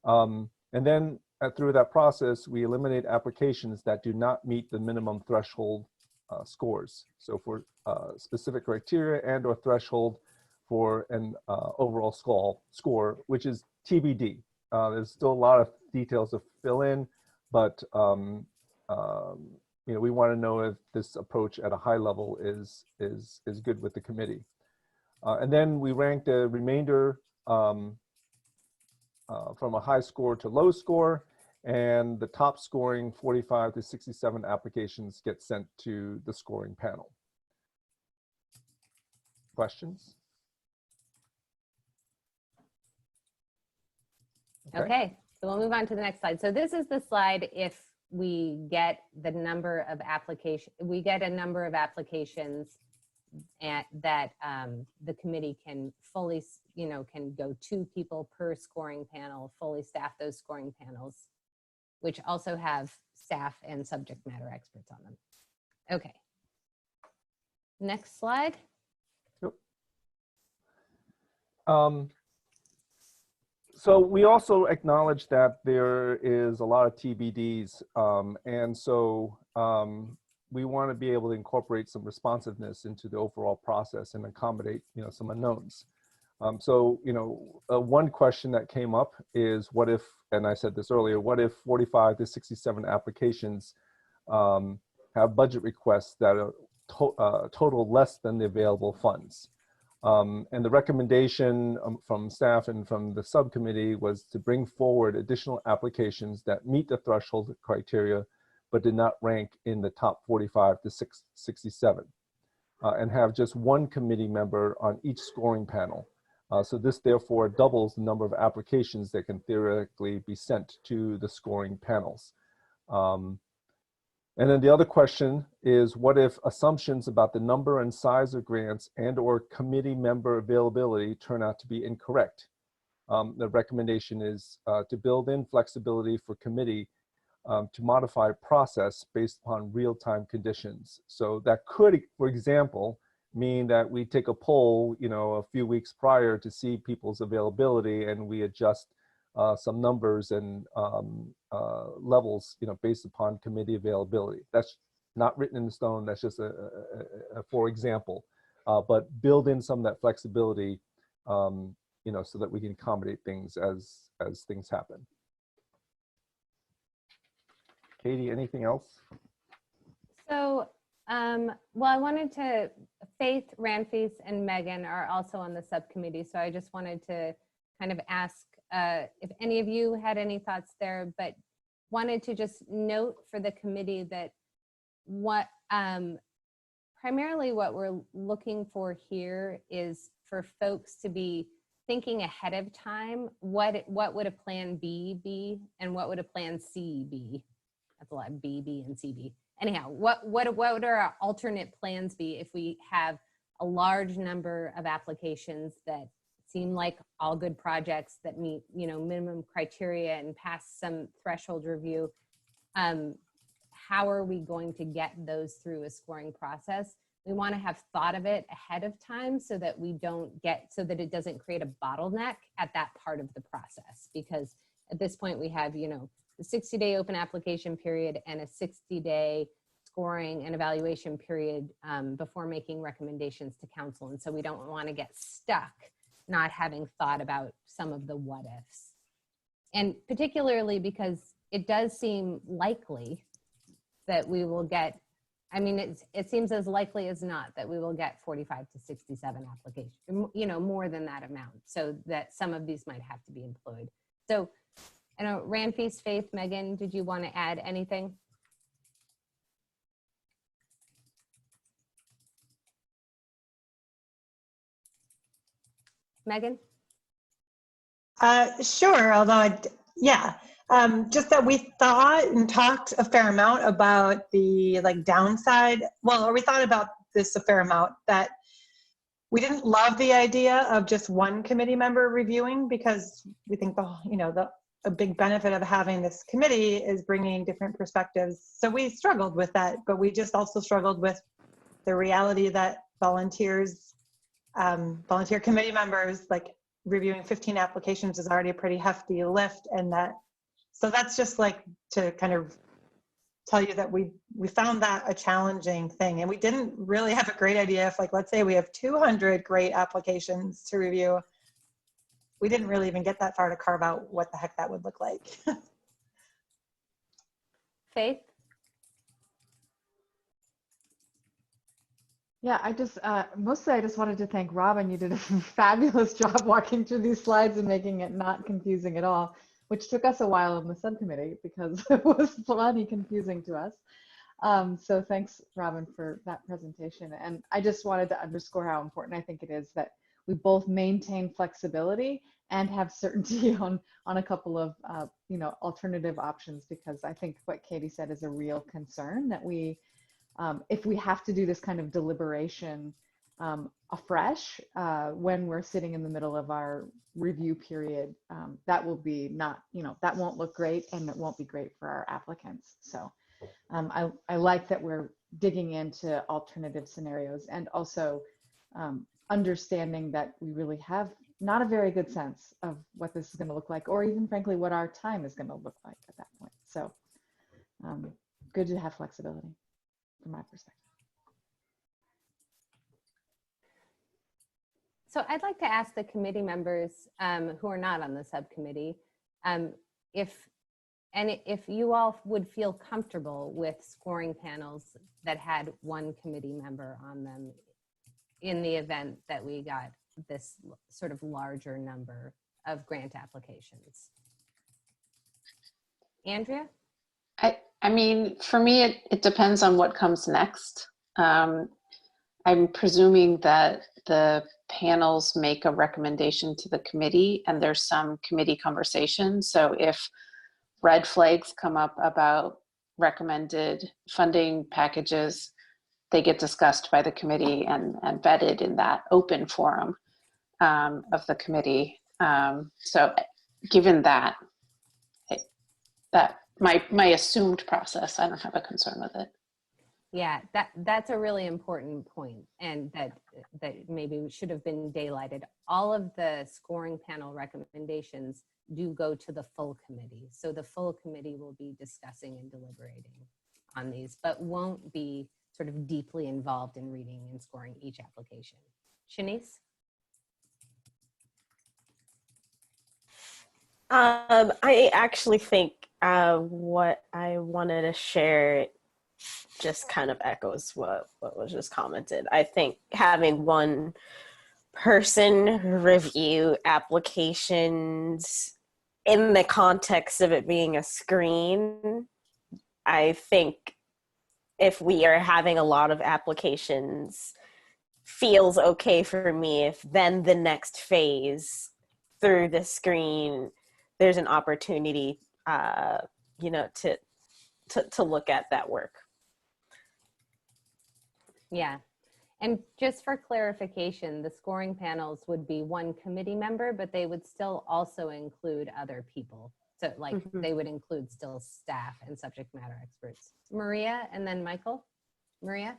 Speaker 5: And then through that process, we eliminate applications that do not meet the minimum threshold scores. So for specific criteria and or threshold for an overall score, which is TBD. There's still a lot of details to fill in, but you know, we want to know if this approach at a high level is good with the committee. And then we rank the remainder from a high score to low score, and the top scoring 45 to 67 applications get sent to the scoring panel. Questions?
Speaker 17: Okay, so we'll move on to the next slide. So this is the slide if we get the number of applications, we get a number of applications that the committee can fully, you know, can go 2 people per scoring panel, fully staff those scoring panels. which also have staff and subject matter experts on them. Okay. Next slide.
Speaker 5: So we also acknowledge that there is a lot of TBDs, and so we want to be able to incorporate some responsiveness into the overall process and accommodate, some unknowns. One question that came up is, what if, and I said this earlier, what if 45 to 67 applications have budget requests that are total less than the available funds? And the recommendation from staff and from the subcommittee was to bring forward additional applications that meet the threshold criteria, but did not rank in the top 45 to 67, and have just one committee member on each scoring panel. So this therefore doubles the number of applications that can theoretically be sent to the scoring panels. And then the other question is, what if assumptions about the number and size of grants and or committee member availability turn out to be incorrect? The recommendation is to build in flexibility for committee to modify process based upon real-time conditions. So that could, for example, mean that we take a poll, a few weeks prior to see people's availability, and we adjust some numbers and levels, based upon committee availability. That's not written in stone. That's just a for example, but build in some of that flexibility, so that we can accommodate things as things happen. Katie, anything else?
Speaker 17: So, well, I wanted to, Faith, Ranfis, and Megan are also on the subcommittee. So I just wanted to kind of ask if any of you had any thoughts there, but wanted to just note for the committee that primarily what we're looking for here is for folks to be thinking ahead of time, what would a plan B be and what would a plan C be? That's a lot of B, B, and C, B. Anyhow, what would our alternate plans be if we have a large number of applications that seem like all good projects that meet, minimum criteria and pass some threshold review? How are we going to get those through a scoring process? We want to have thought of it ahead of time so that so that it doesn't create a bottleneck at that part of the process. Because at this point we have, the 60-day open application period and a 60-day scoring and evaluation period before making recommendations to council. And so we don't want to get stuck not having thought about some of the what ifs. And particularly because it does seem likely that we will get, it seems as likely as not that we will get 45 to 67 applications, more than that amount, so that some of these might have to be employed. So I know, Ranfis, Faith, Megan, did you want to add anything? Megan?
Speaker 12: Sure, although just that we thought and talked a fair amount about the downside. Well, or we thought about this a fair amount, that we didn't love the idea of just one committee member reviewing, because we think a big benefit of having this committee is bringing different perspectives. So we struggled with that, but we just also struggled with the reality that volunteer committee members, reviewing 15 applications is already a pretty hefty lift. And so that's just to kind of tell you that we found that a challenging thing. And we didn't really have a great idea if, let's say we have 200 great applications to review. We didn't really even get that far to carve out what the heck that would look like.
Speaker 17: Faith?
Speaker 16: Yeah, I just wanted to thank Robin. You did a fabulous job walking through these slides and making it not confusing at all, which took us a while in the subcommittee because it was plenty confusing to us. So thanks, Robin, for that presentation. And I just wanted to underscore how important I think it is that we both maintain flexibility and have certainty on a couple of alternative options, because I think what Katie said is a real concern, that we if we have to do this kind of deliberation afresh when we're sitting in the middle of our review period. That will be not, that won't look great, and it won't be great for our applicants. So I like that we're digging into alternative scenarios, and also understanding that we really have not a very good sense of what this is going to look like, or even frankly what our time is going to look like at that point. So good to have flexibility from my perspective.
Speaker 17: So I'd like to ask the committee members who are not on the subcommittee if you all would feel comfortable with scoring panels that had one committee member on them in the event that we got this sort of larger number of grant applications. Andrea?
Speaker 10: I mean, for me, it depends on what comes next. I'm presuming that the panels make a recommendation to the committee, and there's some committee conversation. So if red flags come up about recommended funding packages, they get discussed by the committee and vetted in that open forum of the committee. So given that, my assumed process, I don't have a concern with it.
Speaker 17: Yeah, that's a really important point, and that maybe should have been daylighted. All of the scoring panel recommendations do go to the full committee. So the full committee will be discussing and deliberating on these, but won't be sort of deeply involved in reading and scoring each application. Shanice?
Speaker 9: I actually think what I wanted to share just kind of echoes what was just commented. I think having one person review applications in the context of it being a screen, I think if we are having a lot of applications, feels okay for me if then the next phase through the screen, there's an opportunity, to look at that work.
Speaker 17: Yeah, and just for clarification, the scoring panels would be one committee member, but they would still also include other people. So like they would include still staff and subject matter experts. Maria, and then Michael. Maria?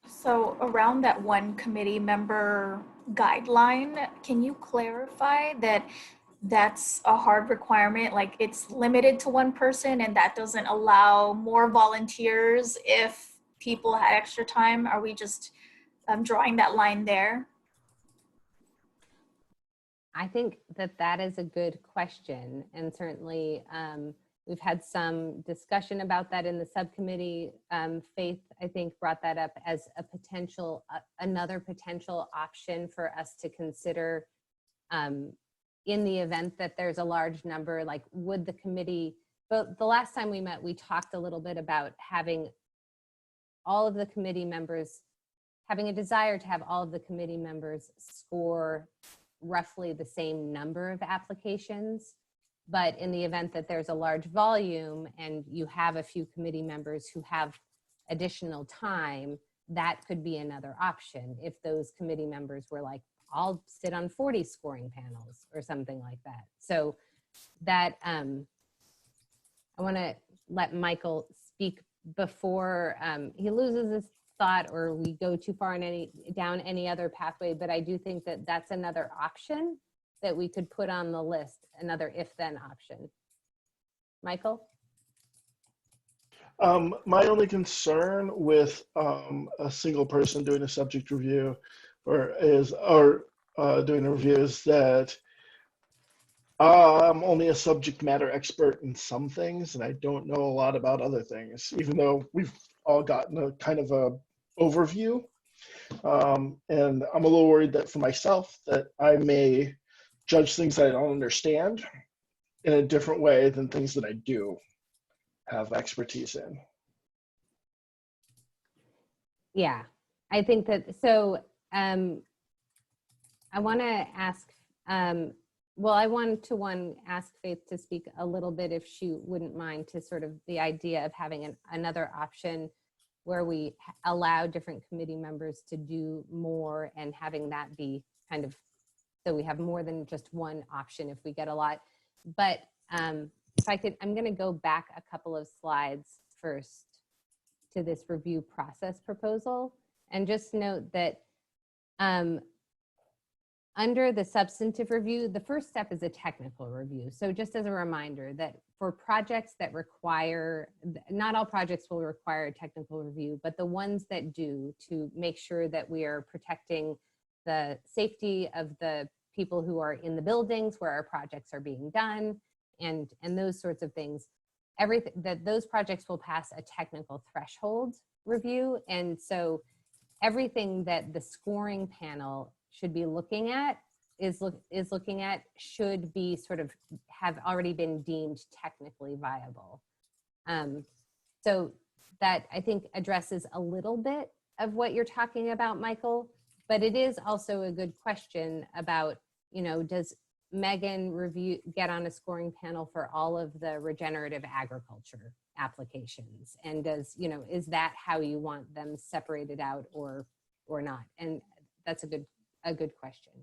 Speaker 8: So around that one committee member guideline, can you clarify that that's a hard requirement? Like it's limited to one person and that doesn't allow more volunteers if people had extra time? Are we just drawing that line there?
Speaker 17: I think that is a good question. And certainly we've had some discussion about that in the subcommittee. Faith, I think, brought that up as a potential, another potential option for us to consider in the event that there's a large number. Like, would the committee, but the last time we met, we talked a little bit about having all of the committee members, having a desire to have all of the committee members score roughly the same number of applications. But in the event that there's a large volume and you have a few committee members who have additional time, that could be another option. If those committee members were like, I'll sit on 40 scoring panels or something like that. So that, I want to let Michael speak before he loses his thought or we go too far in down any other pathway, but I do think that that's another option that we could put on the list, another if-then option. Michael?
Speaker 6: My only concern with a single person doing a subject review or doing a review is that I'm only a subject matter expert in some things, and I don't know a lot about other things, even though we've all gotten a kind of a overview. And I'm a little worried that for myself that I may judge things that I don't understand in a different way than things that I do have expertise in.
Speaker 17: Yeah, I think that, so I want to ask, well, I want to ask Faith to speak a little bit, if she wouldn't mind, to sort of the idea of having another option where we allow different committee members to do more and having that be kind of, so we have more than just one option if we get a lot. But if I could, I'm going to go back a couple of slides first to this review process proposal and just note that under the substantive review, the first step is a technical review. So just as a reminder that for projects that require, not all projects will require a technical review, but the ones that do, to make sure that we are protecting the safety of the people who are in the buildings where our projects are being done, and those sorts of things, everything that those projects will pass a technical threshold review. And so everything that the scoring panel should be looking at should be sort of have already been deemed technically viable. So that I think addresses a little bit of what you're talking about, Michael, but it is also a good question about, you know, does Megan get on a scoring panel for all of the regenerative agriculture applications? And does, you know, is that how you want them separated out or not? And that's a good question.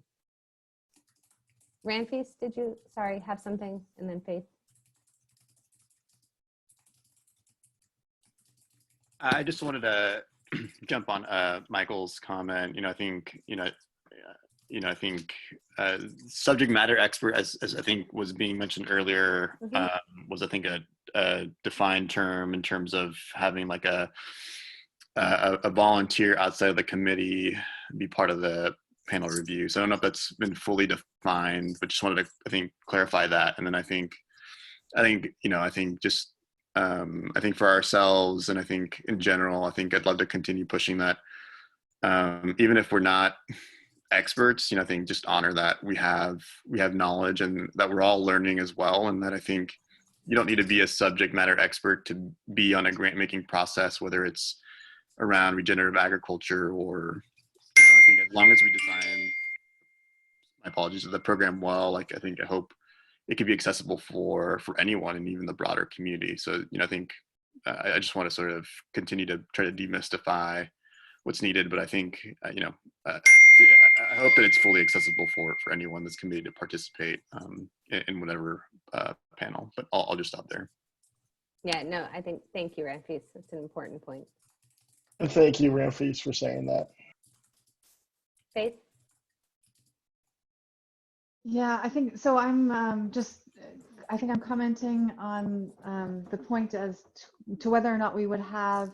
Speaker 17: Ranfis, did you, sorry, have something? And then Faith.
Speaker 11: I just wanted to jump on Michael's comment. You know, I think, I think subject matter expert, as I think was being mentioned earlier, was I think a defined term in terms of having like a volunteer outside of the committee be part of the panel review. So I don't know if that's been fully defined, but just wanted to, I think, clarify that. And then I think for ourselves, and I think in general, I think I'd love to continue pushing that. Even if we're not experts, you know, I think just honor that we have knowledge and that we're all learning as well. And that I think you don't need to be a subject matter expert to be on a grant making process, whether it's around regenerative agriculture or, you know, I think as long as we design, my apologies, the program well, like I hope it could be accessible for anyone and even the broader community. So, you know, I think I just want to sort of continue to try to demystify what's needed, but I think, I hope that it's fully accessible for anyone that's committed to participate in whatever panel, but I'll just stop there.
Speaker 17: Yeah, no, I think, thank you, Ranfis. That's an important point.
Speaker 6: And thank you, Ramfis, for saying that.
Speaker 17: Faith?
Speaker 16: Yeah, I think so. I'm I think I'm commenting on the point as to whether or not we would have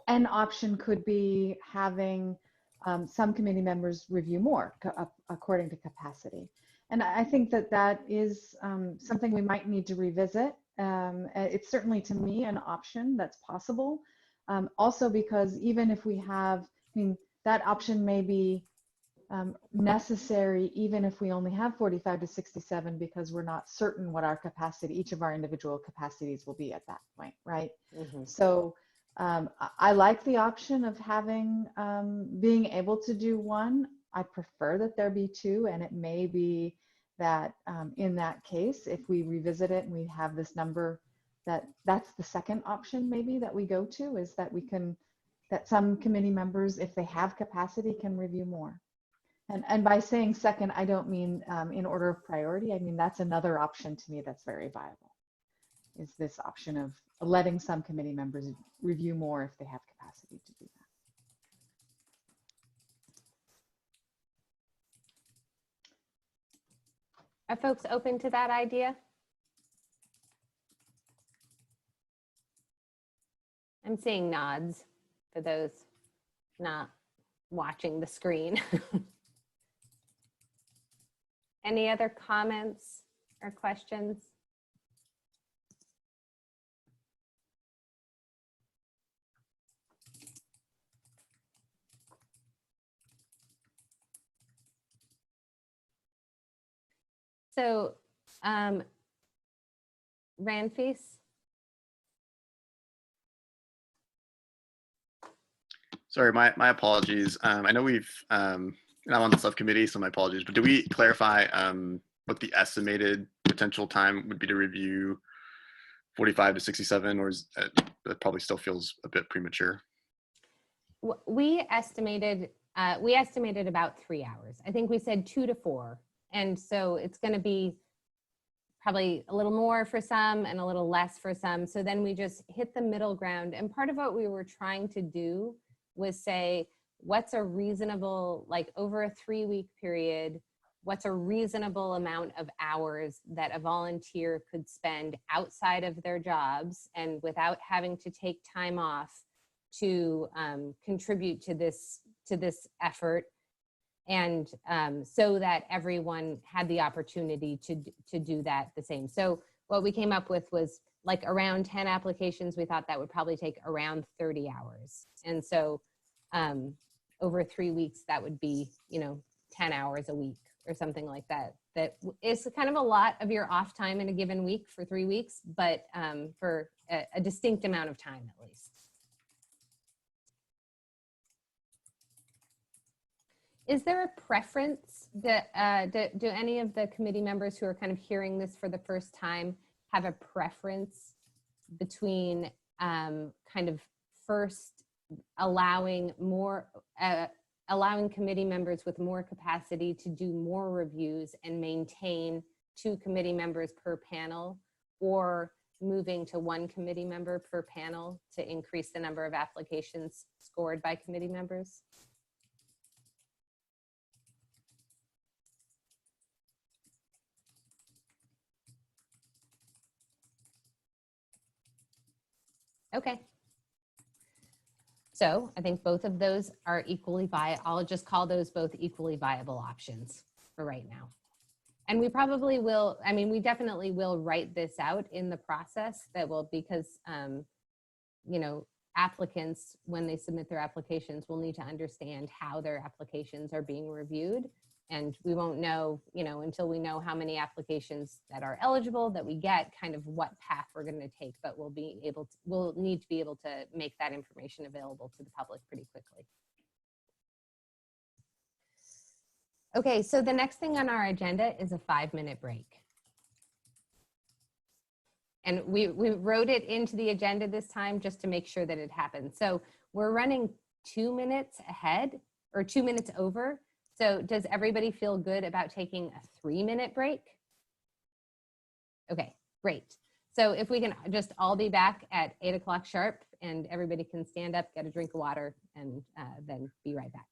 Speaker 16: an option could be having some committee members review more according to capacity. And I think that is something we might need to revisit. It's certainly, to me, an option that's possible. Also because even if we have, I mean, that option may be necessary even if we only have 45 to 67 because we're not certain what our capacity, each of our individual capacities will be at that point, right? So I like the option of having, being able to do one. I prefer that there be two, and it may be that in that case, if we revisit it and we have this number, that's the second option maybe that we go to, is that we can, that some committee members, if they have capacity, can review more. And by saying second, I don't mean in order of priority. I mean, that's another option to me that's very viable, is this option of letting some committee members review more if they have capacity to do that.
Speaker 17: Are folks open to that idea? I'm seeing nods for those not watching the screen. Any other comments or questions? So, Ranfis?
Speaker 11: Sorry, my apologies. I know we've, and I'm on the subcommittee, so my apologies, but do we clarify what the estimated potential time would be to review 45 to 67, or is that probably still feels a bit premature?
Speaker 17: We estimated about 3 hours. I think we said 2 to 4. And so it's going to be probably a little more for some and a little less for some. So then we just hit the middle ground. And part of what we were trying to do was say, what's a reasonable, like over a 3-week period, what's a reasonable amount of hours that a volunteer could spend outside of their jobs and without having to take time off to contribute to this effort, and so that everyone had the opportunity to do that the same. So what we came up with was like around 10 applications. We thought that would probably take around 30 hours. And so over 3 weeks, that would be, 10 hours a week or something like that. That is kind of a lot of your off time in a given week for 3 weeks, but for a distinct amount of time at least. Is there a preference that, do any of the committee members who are kind of hearing this for the first time have a preference between kind of first allowing committee members with more capacity to do more reviews and maintain 2 committee members per panel, or moving to 1 committee member per panel to increase the number of applications scored by committee members? Okay. So I think both of those are equally viable. I'll just call those both equally viable options for right now. And we probably will, we definitely will write this out in the process that will, because, applicants, when they submit their applications, will need to understand how their applications are being reviewed. And we won't know, until we know how many applications that are eligible that we get, kind of what path we're going to take, but we'll need to be able to make that information available to the public pretty quickly. Okay, so the next thing on our agenda is a 5-minute break. And we wrote it into the agenda this time just to make sure that it happened. So we're running 2 minutes ahead, or 2 minutes over. So does everybody feel good about taking a 3-minute break? Okay, great. So if we can just all be back at 8 o'clock sharp, and everybody can stand up, get a drink of water, and then be right back.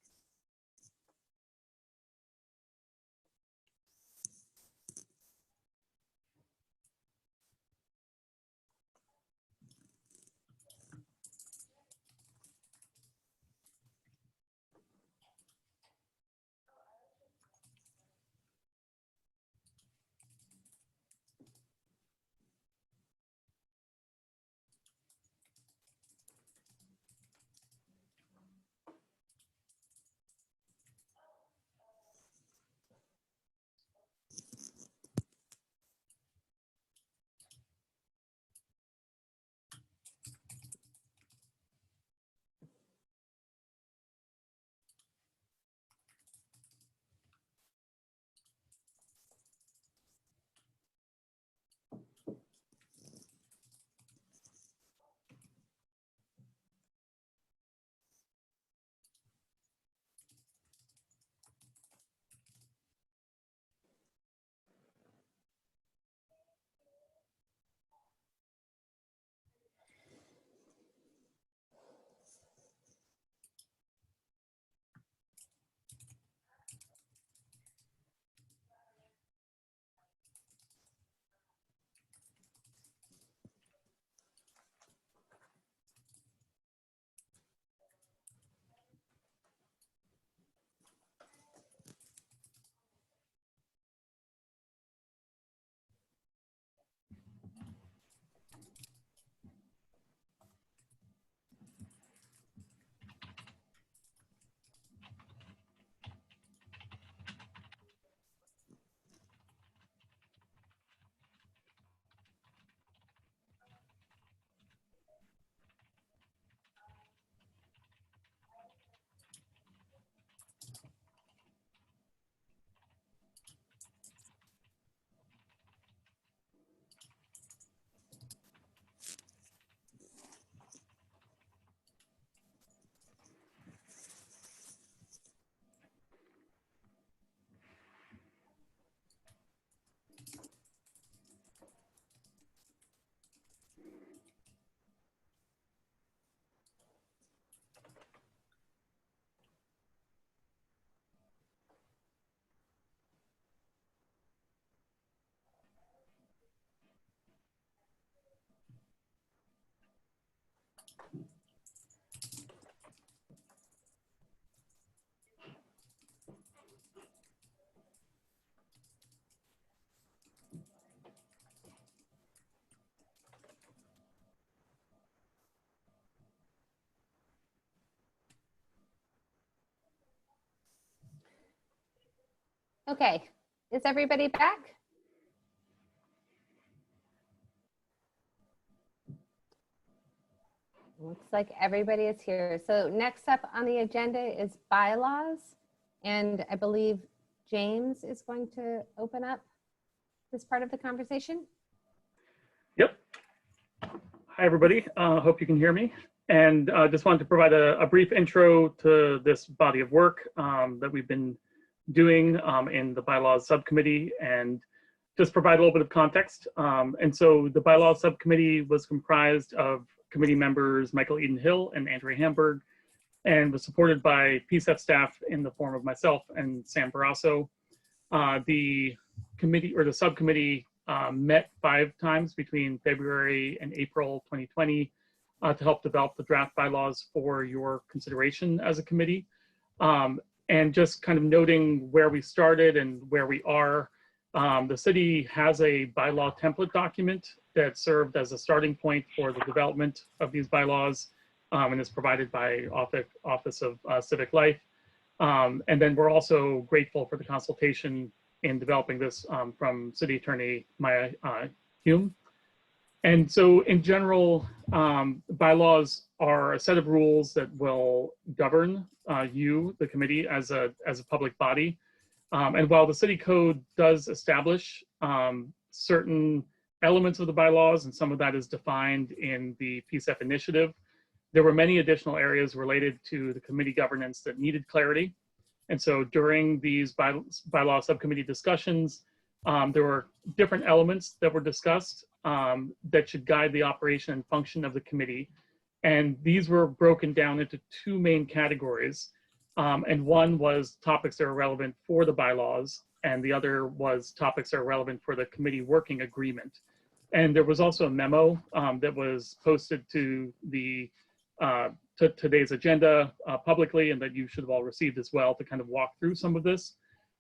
Speaker 17: Okay, is everybody back? Looks like everybody is here. So next up on the agenda is bylaws. And I believe James is going to open up this part of the conversation.
Speaker 1: Yep. Hi, everybody. Hope you can hear me. And just wanted to provide a brief intro to this body of work that we've been doing in the bylaws subcommittee, and just provide a little bit of context. And so the bylaws subcommittee was comprised of committee members Michael Eden Hill and Andrea Hamburg, and was supported by PCEF staff in the form of myself and Sam Barrasso. The committee, or the subcommittee, met 5 times between February and April 2020 to help develop the draft bylaws for your consideration as a committee. And just kind of noting where we started and where we are, the city has a bylaw template document that served as a starting point for the development of these bylaws, and is provided by Office of Civic Life. And then we're also grateful for the consultation in developing this from City Attorney Maya Hume. And so in general, bylaws are a set of rules that will govern you, the committee, as a public body. And while the city code does establish certain elements of the bylaws, and some of that is defined in the PCEF initiative, there were many additional areas related to the committee governance that needed clarity. And so during these bylaw subcommittee discussions, there were different elements that were discussed that should guide the operation and function of the committee. And these were broken down into 2 main categories. And one was topics that are relevant for the bylaws, and the other was topics that are relevant for the committee working agreement. And there was also a memo that was posted to the to today's agenda publicly, and that you should have all received as well, to kind of walk through some of this.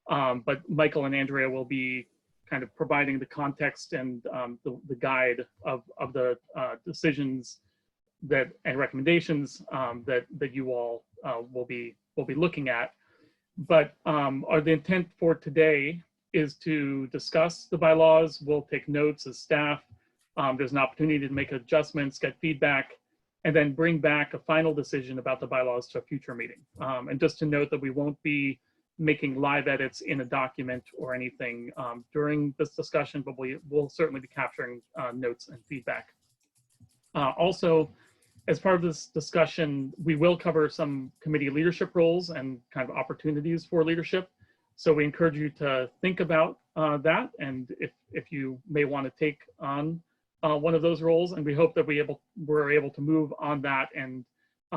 Speaker 1: But Michael and Andrea will be kind of providing the context and the guide of the decisions that and recommendations that you all will be looking at. But the intent for today is to discuss the bylaws. We'll take notes as staff. There's an opportunity to make adjustments, get feedback, and then bring back a final decision about the bylaws to a future meeting. And just to note that we won't be making live edits in a document or anything during this discussion, but we'll certainly be capturing notes and feedback. Also, as part of this discussion, we will cover some committee leadership roles and kind of opportunities for leadership. So we encourage you to think about that, and if you may want to take on one of those roles, and we hope that we're able to move on that and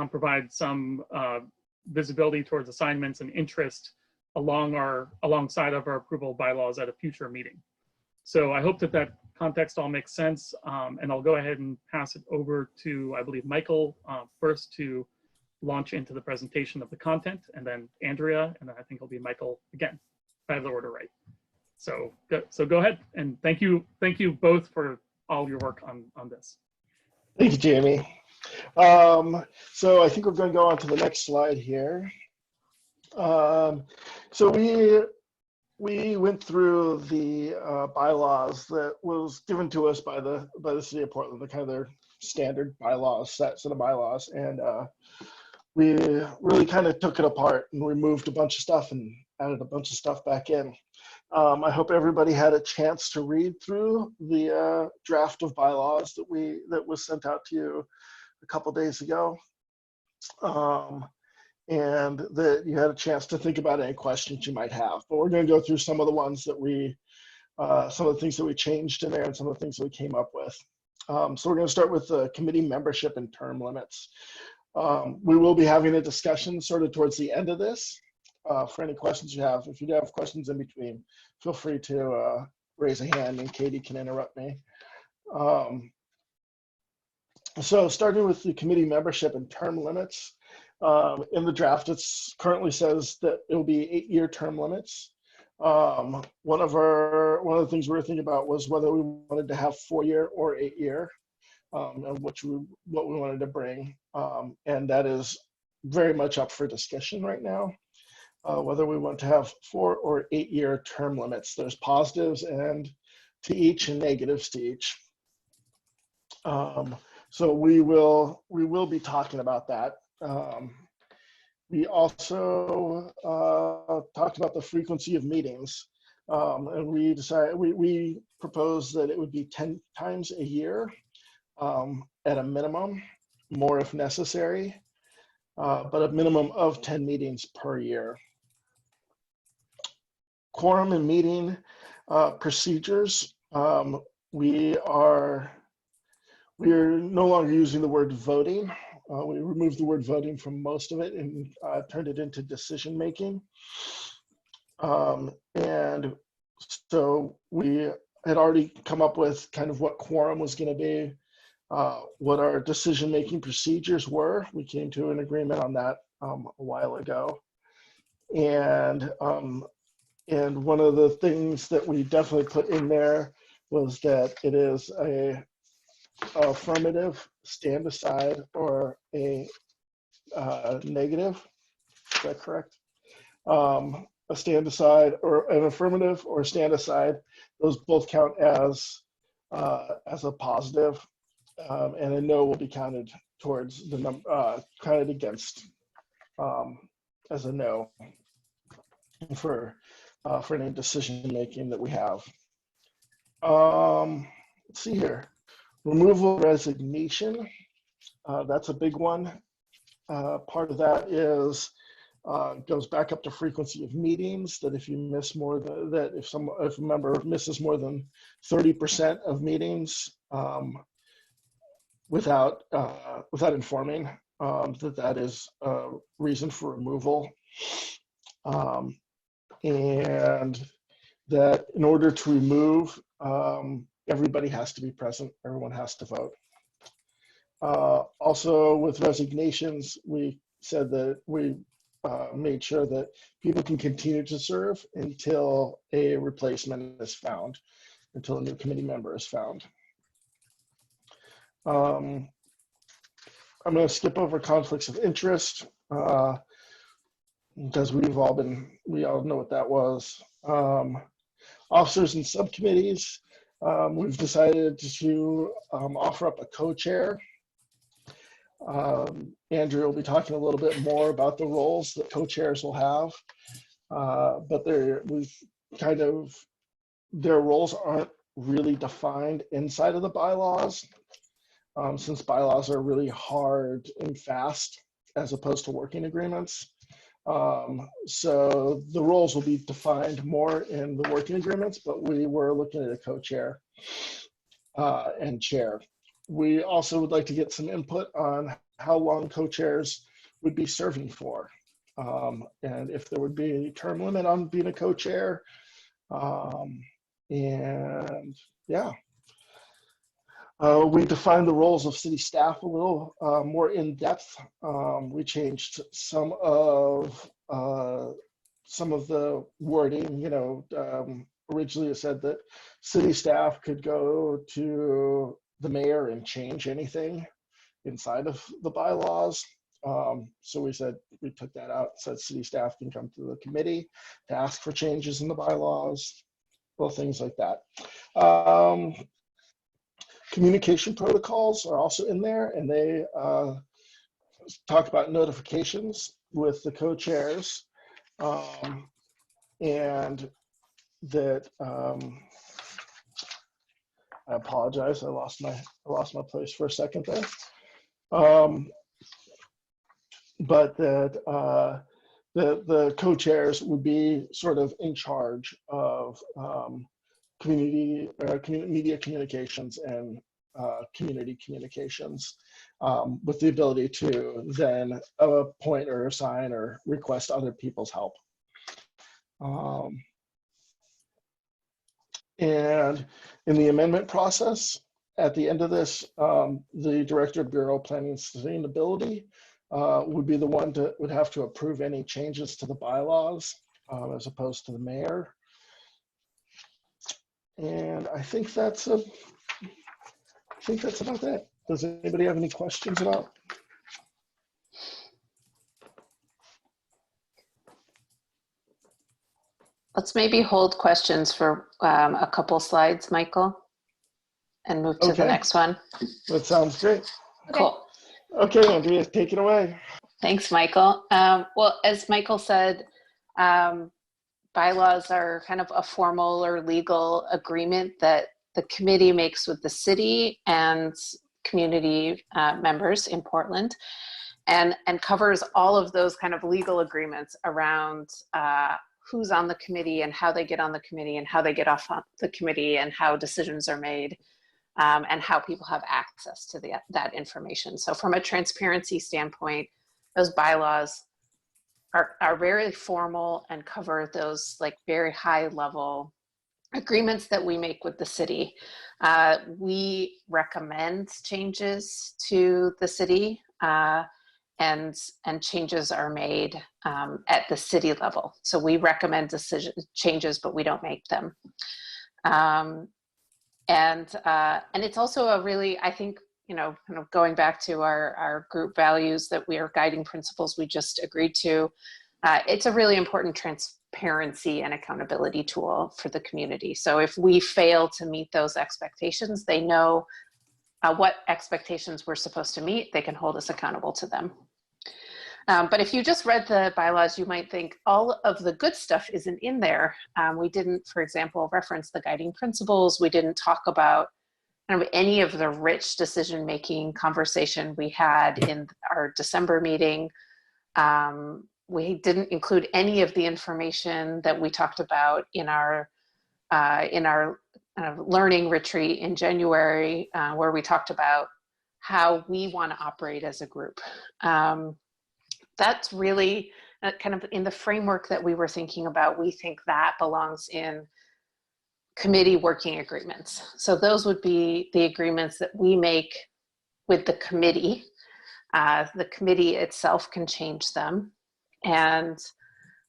Speaker 1: provide some visibility towards assignments and interest alongside of our approval bylaws at a future meeting. So I hope that context all makes sense, and I'll go ahead and pass it over to, I believe, Michael first to launch into the presentation of the content, and then Andrea, and then I think it'll be Michael again, if I have the order right. So go ahead, and thank you both for all your work on this.
Speaker 6: Thank you, Jamie. So I think we're going to go on to the next slide here. So we went through the bylaws that was given to us by the city of Portland, the kind of their standard bylaws, set of bylaws, and we really kind of took it apart and removed a bunch of stuff and added a bunch of stuff back in. I hope everybody had a chance to read through the draft of bylaws that was sent out to you a couple days ago, and that you had a chance to think about any questions you might have. But we're going to go through some of the ones that some of the things that we changed in there and some of the things that we came up with. So we're going to start with the committee membership and term limits. We will be having a discussion sort of towards the end of this. For any questions you have. If you have questions in between, feel free to raise a hand and Katie can interrupt me. So starting with the committee membership and term limits, in the draft it currently says that it will be 8-year term limits. One of the things we were thinking about was whether we wanted to have 4-year or 8-year, and what we wanted to bring, and that is very much up for discussion right now. whether we want to have 4 or 8 year term limits. There's positives and to each and negatives to each. So we will be talking about that. We also talked about the frequency of meetings, and we proposed that it would be 10 times a year at a minimum, more if necessary, but a minimum of 10 meetings per year. Quorum and meeting procedures. We're no longer using the word voting. We removed the word voting from most of it and turned it into decision making. And so we had already come up with kind of what quorum was going to be, what our decision making procedures were. We came to an agreement on that a while ago. And one of the things that we definitely put in there was that it is a affirmative, stand aside, or a negative. Is that correct? A stand aside or an affirmative or stand aside, those both count as a positive, and a no will be counted towards the counted against as a no for any decision making that we have. Let's see here. Removal resignation, that's a big one. Part of that is goes back up to frequency of meetings, that if you miss more than that, if a member misses more than 30% of meetings without informing, that is a reason for removal. And that in order to remove, everybody has to be present, everyone has to vote. Also with resignations, we said that we made sure that people can continue to serve until a replacement is found, until a new committee member is found. I'm going to skip over conflicts of interest because we all know what that was. Officers and subcommittees, we've decided to offer up a co-chair. Andrew will be talking a little bit more about the roles that co-chairs will have, but their roles aren't really defined inside of the bylaws, since bylaws are really hard and fast as opposed to working agreements. So the roles will be defined more in the working agreements, but we were looking at a co-chair and chair. We also would like to get some input on how long co-chairs would be serving for, and if there would be any term limit on being a co-chair. And yeah, we defined the roles of city staff a little more in depth. We changed some of the wording. Originally it said that city staff could go to the mayor and change anything inside of the bylaws. So we took that out, said city staff can come to the committee to ask for changes in the bylaws, little things like that. Communication protocols are also in there, and they talk about notifications with the co-chairs, and that I apologize, I lost my place for a second there. But that the co-chairs would be sort of in charge of community media communications and community communications, with the ability to then appoint or assign or request other people's help. And in the amendment process, at the end of this, the Director of Bureau Planning and Sustainability would be the one would have to approve any changes to the bylaws, as opposed to the mayor. And I think that's about it. Does anybody have any questions about?
Speaker 10: Let's maybe hold questions for a couple slides, Michael, and move to the
Speaker 6: Okay.
Speaker 10: next one.
Speaker 6: That sounds great.
Speaker 10: Cool.
Speaker 6: Okay, Andrea, take it away.
Speaker 10: Thanks, Michael. Well, as Michael said, bylaws are kind of a formal or legal agreement that the committee makes with the city and community members in Portland, and covers all of those kind of legal agreements around who's on the committee and how they get on the committee and how they get off on the committee and how decisions are made, and how people have access to that information. So from a transparency standpoint, those bylaws are very formal and cover those like very high level agreements that we make with the city. We recommend changes to the city, and changes are made at the city level. So we recommend changes, but we don't make them. And it's also a really, I think, you know, kind of going back to our group values that we are guiding principles we just agreed to, it's a really important transparency and accountability tool for the community. So if we fail to meet those expectations, they know what expectations we're supposed to meet. They can hold us accountable to them. But if you just read the bylaws, you might think all of the good stuff isn't in there. We didn't, for example, reference the guiding principles. We didn't talk about kind of any of the rich decision-making conversation we had in our December meeting. We didn't include any of the information that we talked about in our learning retreat in January, where we talked about how we want to operate as a group. That's really kind of in the framework that we were thinking about. We think that belongs in committee working agreements. So those would be the agreements that we make with the committee. The committee itself can change them, and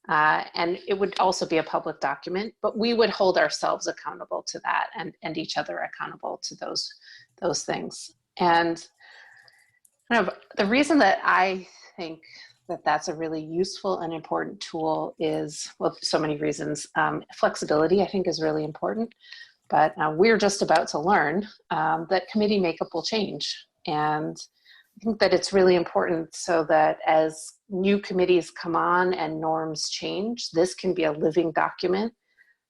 Speaker 10: it would also be a public document, but we would hold ourselves accountable to that, and each other accountable to those things. And kind of the reason that I think that that's a really useful and important tool is, well, so many reasons. Flexibility, I think, is really important, but we're just about to learn that committee makeup will change. And I think that it's really important so that as new committees come on and norms change, this can be a living document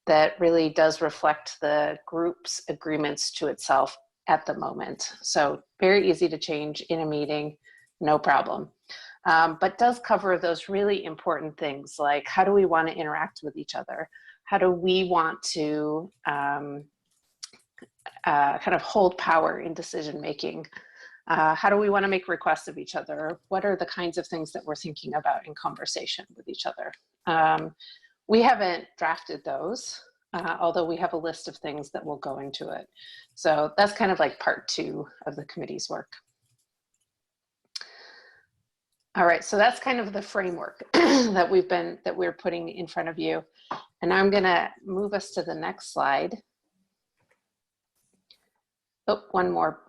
Speaker 10: that really does reflect the group's agreements to itself at the moment. So very easy to change in a meeting, no problem. But does cover those really important things, like how do we want to interact with each other? How do we want to kind of hold power in decision making? How do we want to make requests of each other? What are the kinds of things that we're thinking about in conversation with each other? We haven't drafted those, although we have a list of things that will go into it. So that's kind of like part 2 of the committee's work. All right, so that's kind of the framework that we're putting in front of you. And I'm gonna move us to the next slide. Oh, one more.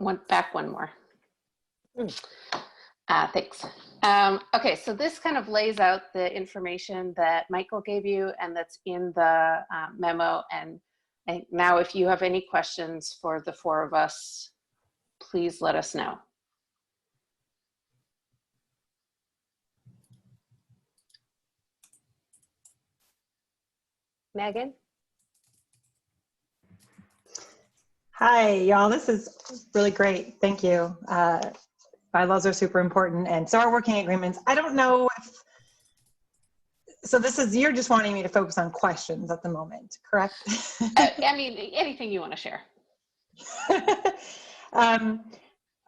Speaker 10: Thanks. Okay, so this kind of lays out the information that Michael gave you and that's in the memo. And now if you have any questions for the 4 of us, please let us know.
Speaker 17: Megan?
Speaker 12: Hi, y'all. This is really great. Thank you. Bylaws are super important, and so are working agreements. I don't know if, so this is, you're just wanting me to focus on questions at the moment, correct?
Speaker 10: I mean, anything you want to share.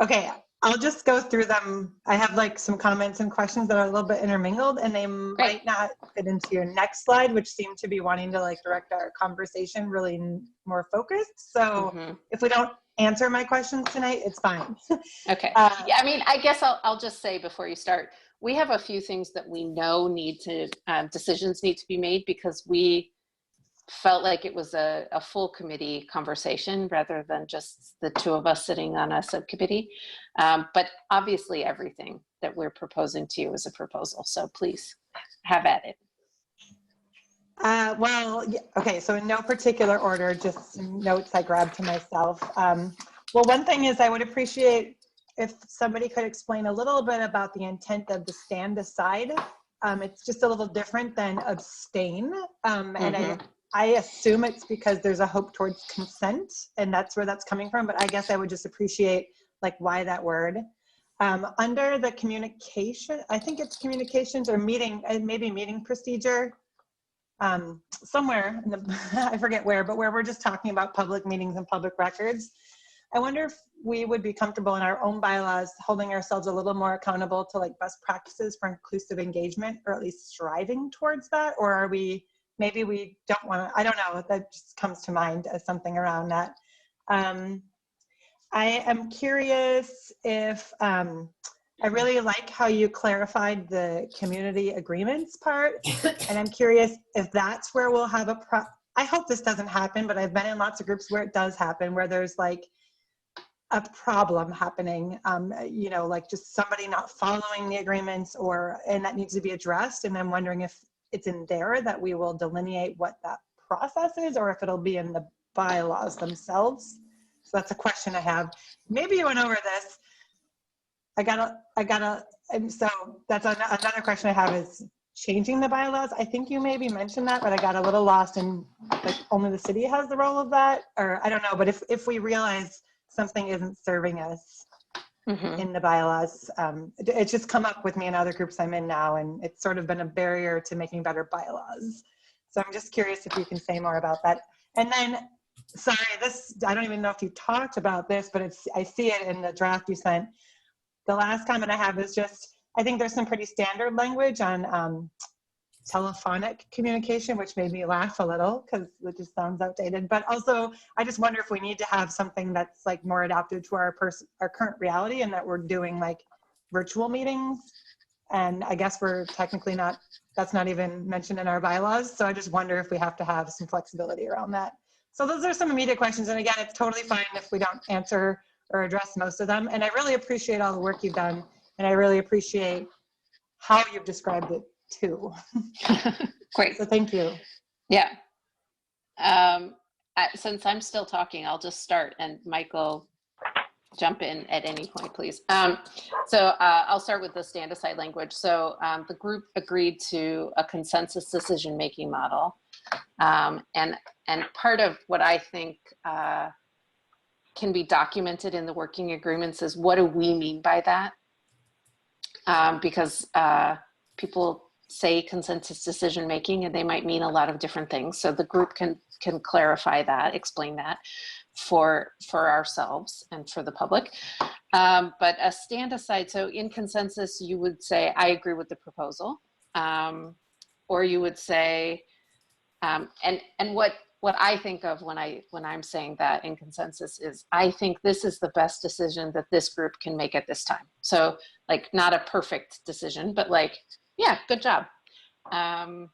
Speaker 12: Okay, I'll just go through them. I have like some comments and questions that are a little bit intermingled, and they might not fit into your next slide, which seem to be wanting to like direct our conversation really more focused. So if we don't answer my questions tonight, it's fine.
Speaker 10: Okay. Yeah, I mean, I guess I'll just say before you start, we have a few things that we know need to, decisions need to be made because we felt like it was a full committee conversation rather than just the 2 of us sitting on a subcommittee. But obviously everything that we're proposing to you is a proposal. So please have at it.
Speaker 12: Okay, so in no particular order, just some notes I grabbed to myself. Well, one thing is I would appreciate if somebody could explain a little bit about the intent of the stand aside. It's just a little different than abstain. And I assume it's because there's a hope towards consent, and that's where that's coming from, but I guess I would just appreciate like why that word. Under the communication, I think it's communications or meeting, maybe meeting procedure, somewhere in the, I forget where, but where we're just talking about public meetings and public records. I wonder if we would be comfortable in our own bylaws holding ourselves a little more accountable to like best practices for inclusive engagement, or at least striving towards that, or are we, maybe we don't want to, I don't know, that just comes to mind as something around that. I am curious if, I really like how you clarified the community agreements part, and I'm curious if that's where we'll have I hope this doesn't happen, but I've been in lots of groups where it does happen, where there's like a problem happening, you know, like just somebody not following the agreements, and that needs to be addressed. And I'm wondering if it's in there that we will delineate what that process is, or if it'll be in the bylaws themselves. So that's a question I have. Maybe you went over this. And so that's another question I have is changing the bylaws. I think you maybe mentioned that, but I got a little lost in like only the city has the role of that, or I don't know, but if we realize something isn't serving us in the bylaws, it's just come up with me in other groups I'm in now, and it's sort of been a barrier to making better bylaws. So I'm just curious if you can say more about that. And then, sorry, I don't even know if you talked about this, but I see it in the draft you sent. The last comment I have is just, I think there's some pretty standard language on telephonic communication, which made me laugh a little because it just sounds outdated. But also, I just wonder if we need to have something that's like more adapted to our current reality, and that we're doing like virtual meetings. And I guess we're technically not, that's not even mentioned in our bylaws. So I just wonder if we have to have some flexibility around that. So those are some immediate questions. And again, it's totally fine if we don't answer or address most of them. And I really appreciate all the work you've done. And I really appreciate how you've described it too.
Speaker 10: Great.
Speaker 12: So thank you.
Speaker 10: Yeah. Since I'm still talking, I'll just start, and Michael, jump in at any point, please. I'll start with the stand aside language. So the group agreed to a consensus decision-making model. And part of what I think can be documented in the working agreements is, what do we mean by that? Because people say consensus decision making, and they might mean a lot of different things. So the group can clarify that, explain that for ourselves and for the public. But a stand aside, so in consensus, you would say, I agree with the proposal, or you would say, and what I think of when I'm saying that in consensus is, I think this is the best decision that this group can make at this time. So like, not a perfect decision, but like, yeah, good job. And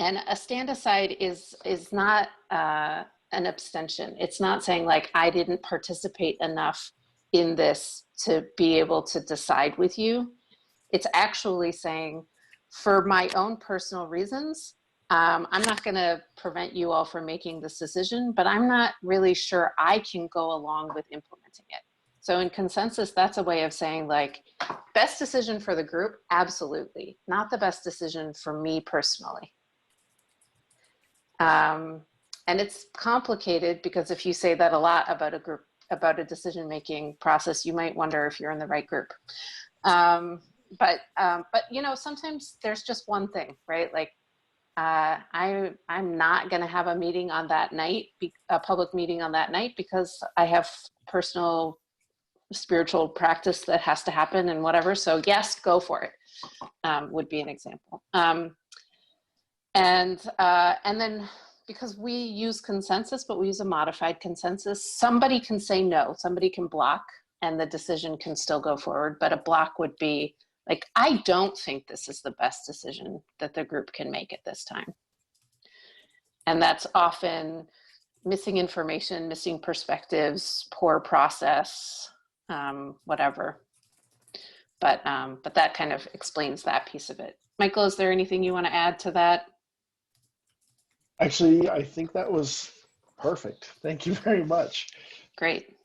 Speaker 10: a stand aside is not an abstention. It's not saying like, I didn't participate enough in this to be able to decide with you. It's actually saying, for my own personal reasons, I'm not going to prevent you all from making this decision, but I'm not really sure I can go along with implementing it. So in consensus, that's a way of saying like, best decision for the group, absolutely. Not the best decision for me personally. And it's complicated because if you say that a lot about a group, about a decision-making process, you might wonder if you're in the right group. But you know, sometimes there's just one thing, right? Like, I'm not going to have a meeting on that night, a public meeting on that night, because I have personal spiritual practice that has to happen and whatever. So yes, go for it, would be an example. And then because we use consensus, but we use a modified consensus, somebody can say no, somebody can block, and the decision can still go forward. But a block would be like, I don't think this is the best decision that the group can make at this time. And that's often missing information, missing perspectives, poor process, whatever. But that kind of explains that piece of it. Michael, is there anything you want to add to that?
Speaker 6: Actually, I think that was perfect. Thank you very much.
Speaker 10: Great.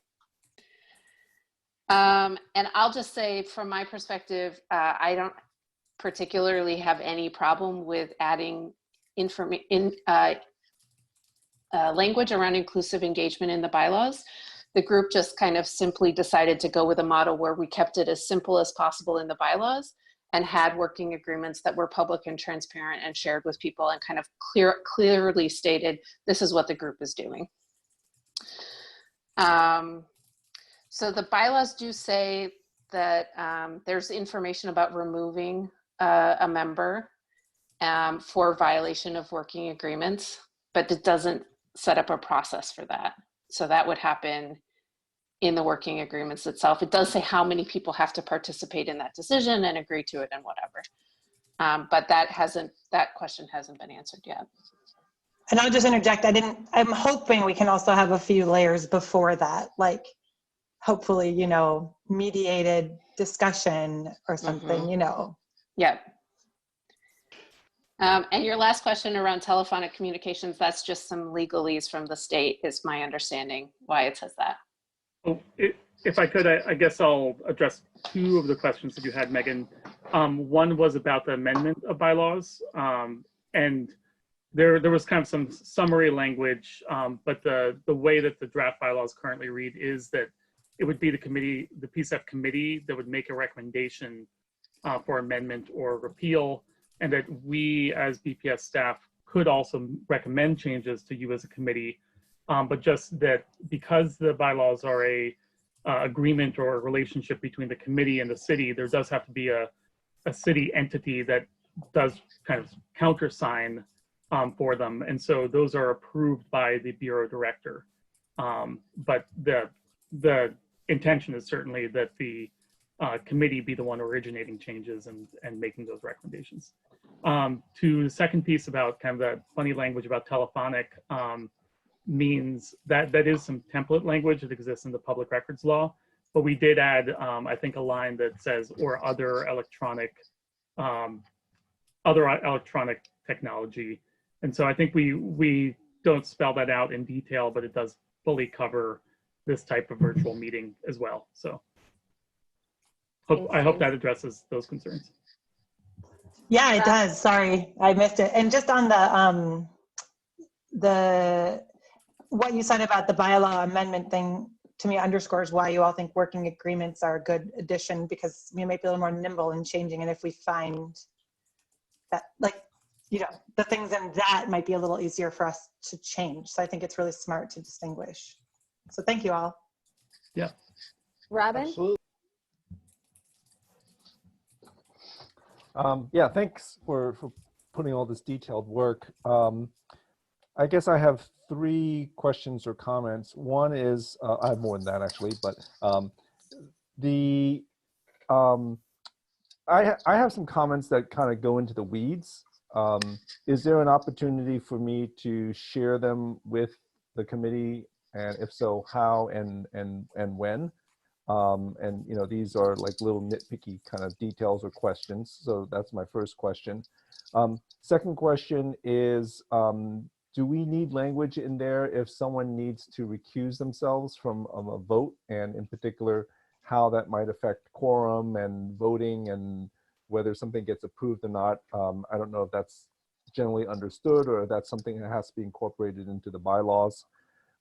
Speaker 10: And I'll just say from my perspective, I don't particularly have any problem with adding language around inclusive engagement in the bylaws. The group just kind of simply decided to go with a model where we kept it as simple as possible in the bylaws and had working agreements that were public and transparent and shared with people and kind of clearly stated, this is what the group is doing. So the bylaws do say that there's information about removing a member for violation of working agreements, but it doesn't set up a process for that. So that would happen in the working agreements itself. It does say how many people have to participate in that decision and agree to it and whatever. But that question hasn't been answered yet.
Speaker 12: And I'll just interject, I'm hoping we can also have a few layers before that, like hopefully, you know, mediated discussion or something, you know.
Speaker 10: Yeah. And your last question around telephonic communications, that's just some legalese from the state is my understanding why it says that.
Speaker 1: Oh, if I could, I guess I'll address two of the questions that you had, Megan. One was about the amendment of bylaws, and there was kind of some summary language, but the way that the draft bylaws currently read is that it would be the committee, the PCEF committee, that would make a recommendation for amendment or repeal, and that we as BPS staff could also recommend changes to you as a committee. But just that because the bylaws are a agreement or a relationship between the committee and the city, there does have to be a city entity that does kind of countersign for them. And so those are approved by the bureau director. But the intention is certainly that the committee be the one originating changes and making those recommendations. To the second piece about kind of the funny language about telephonic, means that is some template language that exists in the public records law, but we did add, I think, a line that says, or other electronic technology. And so I think we don't spell that out in detail, but it does fully cover this type of virtual meeting as well. So I hope that addresses those concerns.
Speaker 12: Yeah, it does. Sorry, I missed it. And just on the what you said about the bylaw amendment thing, to me underscores why you all think working agreements are a good addition, because we might be a little more nimble in changing. And if we find that, like, you know, the things in that might be a little easier for us to change. So I think it's really smart to distinguish. So thank you all.
Speaker 1: Yeah.
Speaker 17: Robin?
Speaker 6: Absolutely.
Speaker 5: Yeah, thanks for putting all this detailed work. I guess I have 3 questions or comments. One is, I have more than that actually, but I have some comments that kind of go into the weeds. Is there an opportunity for me to share them with the committee, and if so, how and when? And you know, these are like little nitpicky kind of details or questions. So that's my first question. Second question is, do we need language in there if someone needs to recuse themselves from a vote, and in particular, how that might affect quorum and voting and whether something gets approved or not? I don't know if that's generally understood or if that's something that has to be incorporated into the bylaws.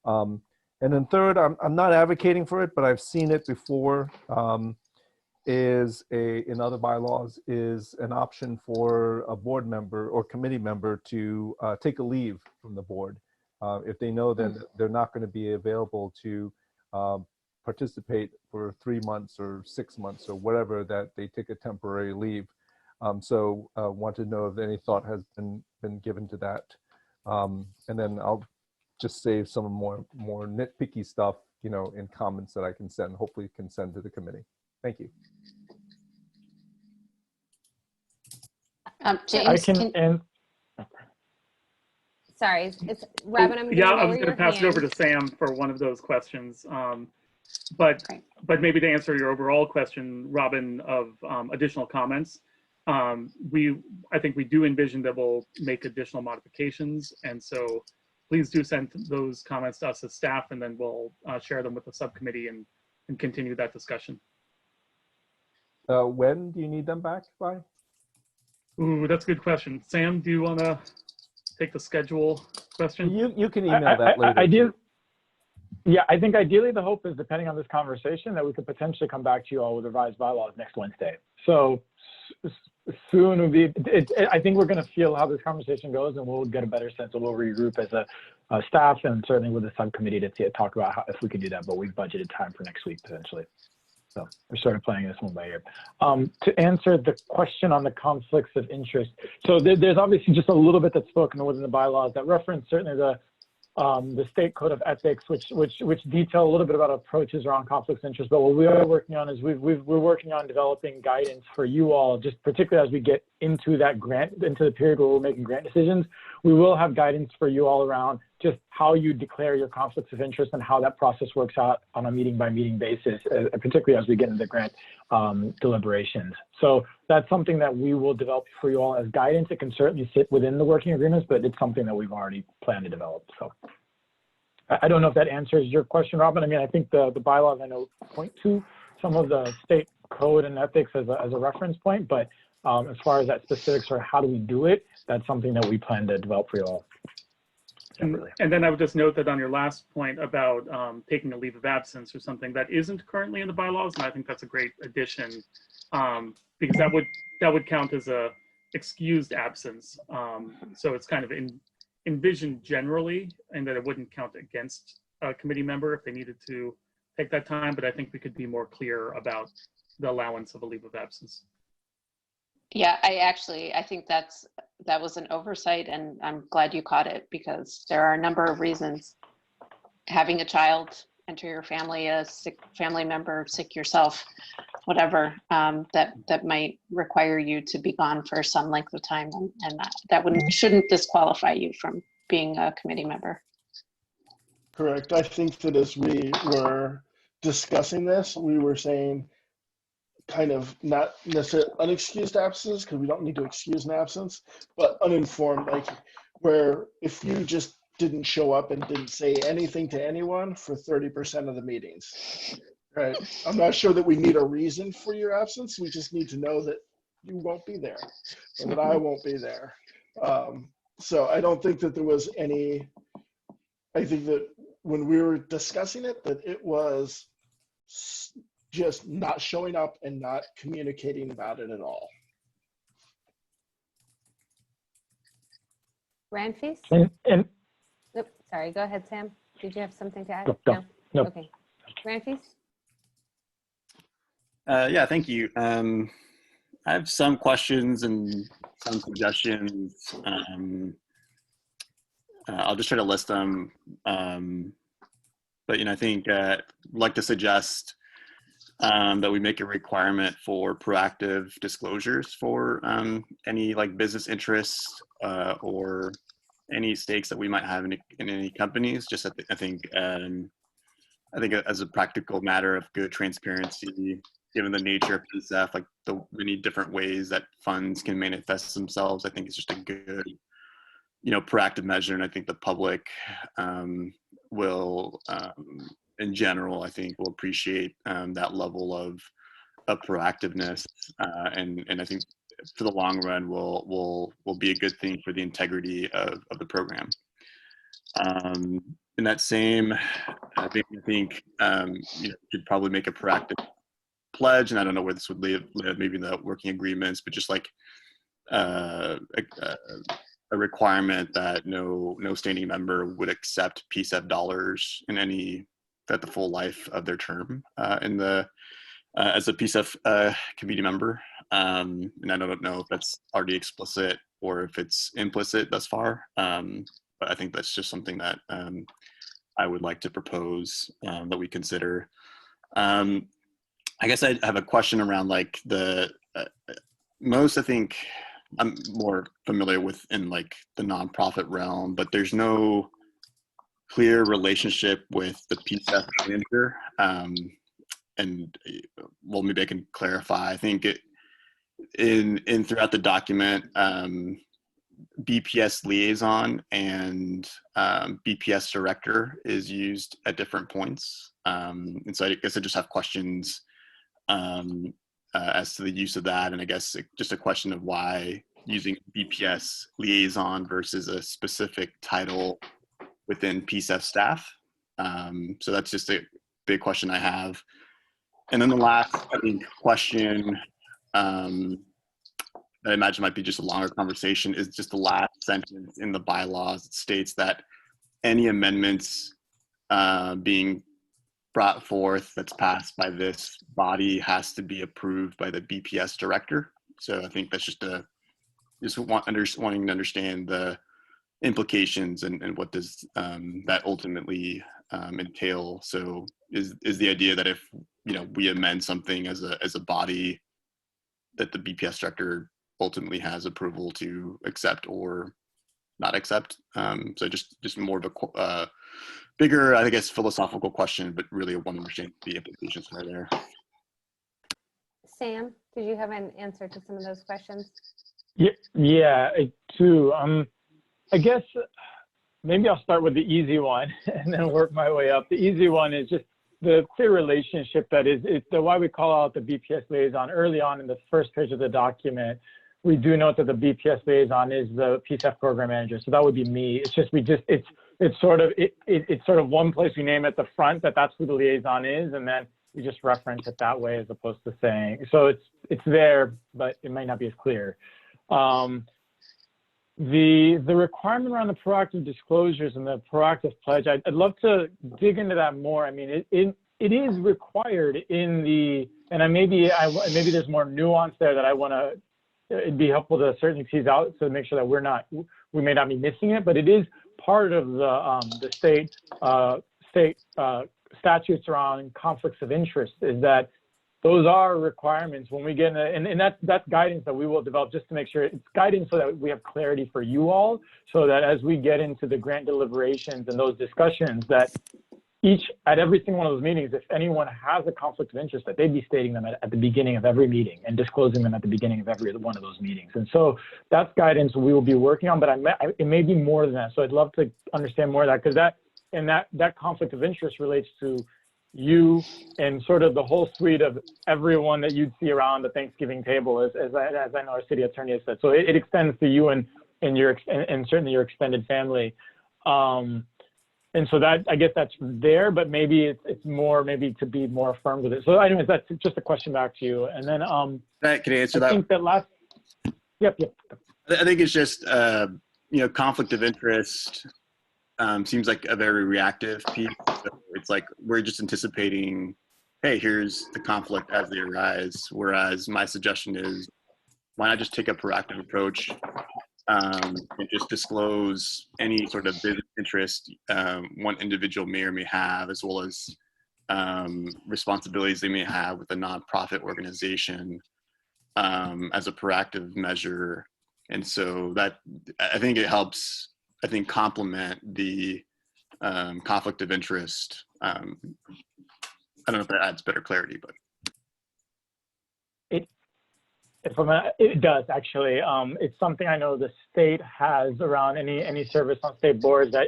Speaker 5: And then third, I'm not advocating for it, but I've seen it before, in other bylaws, is an option for a board member or committee member to take a leave from the board if they know that they're not going to be available to participate for 3 months or 6 months or whatever, that they take a temporary leave. So want to know if any thought has been given to that. And then I'll just save some more nitpicky stuff, you know, in comments that I can send, hopefully can send to the committee. Thank you.
Speaker 10: James,
Speaker 17: sorry, it's Robin. I'm
Speaker 1: Yeah,
Speaker 17: gonna
Speaker 1: I was going to pass it over to Sam for one of those questions. But maybe to answer your overall question, Robin, of additional comments, I think we do envision that we'll make additional modifications. And so please do send those comments to us as staff, and then we'll share them with the subcommittee and continue that discussion.
Speaker 5: When do you need them back by?
Speaker 1: Ooh, that's a good question. Sam, do you want to take the schedule question?
Speaker 5: You can email that later.
Speaker 3: Yeah, I think ideally the hope is, depending on this conversation, that we could potentially come back to you all with revised bylaws next Wednesday. So soon will be, I think we're going to feel how this conversation goes, and we'll get a better sense, and we'll regroup as a staff and certainly with the subcommittee to talk about how, if we can do that, but we've budgeted time for next week potentially. So we're sort of playing this one by ear. To answer the question on the conflicts of interest, so there's obviously just a little bit that's spoken within the bylaws that reference certainly the state code of ethics, which detail a little bit about approaches around conflicts of interest. But what we are working on is we're working on developing guidance for you all, just particularly as we get into that into the period where we're making grant decisions. We will have guidance for you all around just how you declare your conflicts of interest and how that process works out on a meeting by meeting basis, particularly as we get into grant deliberations. So that's something that we will develop for you all as guidance. It can certainly sit within the working agreements, but it's something that we've already planned to develop. So I don't know if that answers your question, Robin. I mean, I think the bylaws, I know, point to some of the state code and ethics as a reference point, but as far as that specifics or how do we do it, that's something that we plan to develop for you all.
Speaker 1: And then I would just note that on your last point about taking a leave of absence or something that isn't currently in the bylaws, and I think that's a great addition, because that would count as a excused absence. So it's kind of envisioned generally, and that it wouldn't count against a committee member if they needed to take that time. But I think we could be more clear about the allowance of a leave of absence.
Speaker 10: Yeah, I think that was an oversight, and I'm glad you caught it, because there are a number of reasons. Having a child enter your family, a sick family member, sick yourself, whatever, that might require you to be gone for some length of time, and that shouldn't disqualify you from being a committee member.
Speaker 6: Correct. I think that as we were discussing this, we were saying kind of not necessarily unexcused absence, because we don't need to excuse an absence, but uninformed, like where if you just didn't show up and didn't say anything to anyone for 30% of the meetings, right? I'm not sure that we need a reason for your absence. We just need to know that you won't be there, or that I won't be there. So I don't think that there was any, I think that when we were discussing it, that it was just not showing up and not communicating about it at all.
Speaker 17: Ranfis? Nope, sorry, go ahead, Sam. Did you have something to add?
Speaker 3: No.
Speaker 17: Okay. Ranfis?
Speaker 11: Yeah, thank you. I have some questions and some suggestions. I'll just try to list them. But I think I'd like to suggest that we make a requirement for proactive disclosures for any business interests or any stakes that we might have in any companies. Just I think as a practical matter of good transparency, given the nature of PCEF, the many different ways that funds can manifest themselves, I think it's just a good proactive measure, and I think the public will. In general, I think will appreciate that level of proactiveness, and I think for the long run will be a good thing for the integrity of the program. In that same, I think should probably make a proactive pledge, and I don't know where this would live, maybe in the working agreements, but just a requirement that no standing member would accept PCEF dollars in any at the full life of their term as a PCEF committee member. And I don't know if that's already explicit or if it's implicit thus far, but I think that's just something that I would like to propose that we consider. I guess I have a question around the most, I think I'm more familiar with in the nonprofit realm, but there's no clear relationship with the PCEF manager. And well, maybe I can clarify. I think in throughout the document, BPS liaison and BPS director is used at different points. And so I guess I just have questions as to the use of that. And I guess just a question of why using BPS liaison versus a specific title within PCEF staff. So that's just a big question I have. And then the last, I think, question that I imagine might be just a longer conversation is just the last sentence in the bylaws. It states that any amendments being brought forth that's passed by this body has to be approved by the BPS director. So I think that's just wanting to understand the implications and what does that ultimately entail. So is the idea that if we amend something as a body, that the BPS director ultimately has approval to accept or not accept? So just more of a bigger, I guess, philosophical question, but really I want to understand the implications are there.
Speaker 17: Sam, did you have an answer to some of those questions?
Speaker 3: Yeah, I do. I guess maybe I'll start with the easy one and then work my way up. The easy one is just the clear relationship that is why we call out the BPS liaison early on in the first page of the document. We do note that the BPS liaison is the PCEF program manager, so that would be me. It's just it's sort of one place we name at the front that's who the liaison is, and then we just reference it that way as opposed to saying. So it's there, but it might not be as clear. The requirement around the proactive disclosures and the proactive pledge, I'd love to dig into that more. I mean, it is required in the, and maybe there's more nuance there that I want to. It'd be helpful to certainly tease out to make sure that we may not be missing it, but it is part of the state statutes around conflicts of interest. Is that those are requirements when we get in, and that's guidance that we will develop just to make sure it's guidance so that we have clarity for you all, so that as we get into the grant deliberations and those discussions, that at every single one of those meetings, if anyone has a conflict of interest, that they'd be stating them at the beginning of every meeting and disclosing them at the beginning of every one of those meetings. And so that's guidance we will be working on, but it may be more than that. So I'd love to understand more of that, because that conflict of interest relates to you and sort of the whole suite of everyone that you'd see around the Thanksgiving table, as I know our city attorney has said. So it extends to you and certainly your extended family. And so that, I guess that's there, but maybe it's more, maybe to be more firm with it. So anyways, that's just a question back to you. And then
Speaker 11: can I answer that?
Speaker 3: I think that last, yep.
Speaker 11: I think it's just, conflict of interest seems like a very reactive piece. So it's like we're just anticipating, hey, here's the conflict as they arise. Whereas my suggestion is, why not just take a proactive approach and just disclose any sort of business interest one individual may or may have, as well as responsibilities they may have with a nonprofit organization as a proactive measure. And so that, I think it helps, complement the conflict of interest. I don't know if that adds better clarity, but.
Speaker 3: It does actually. It's something I know the state has around any service on state boards that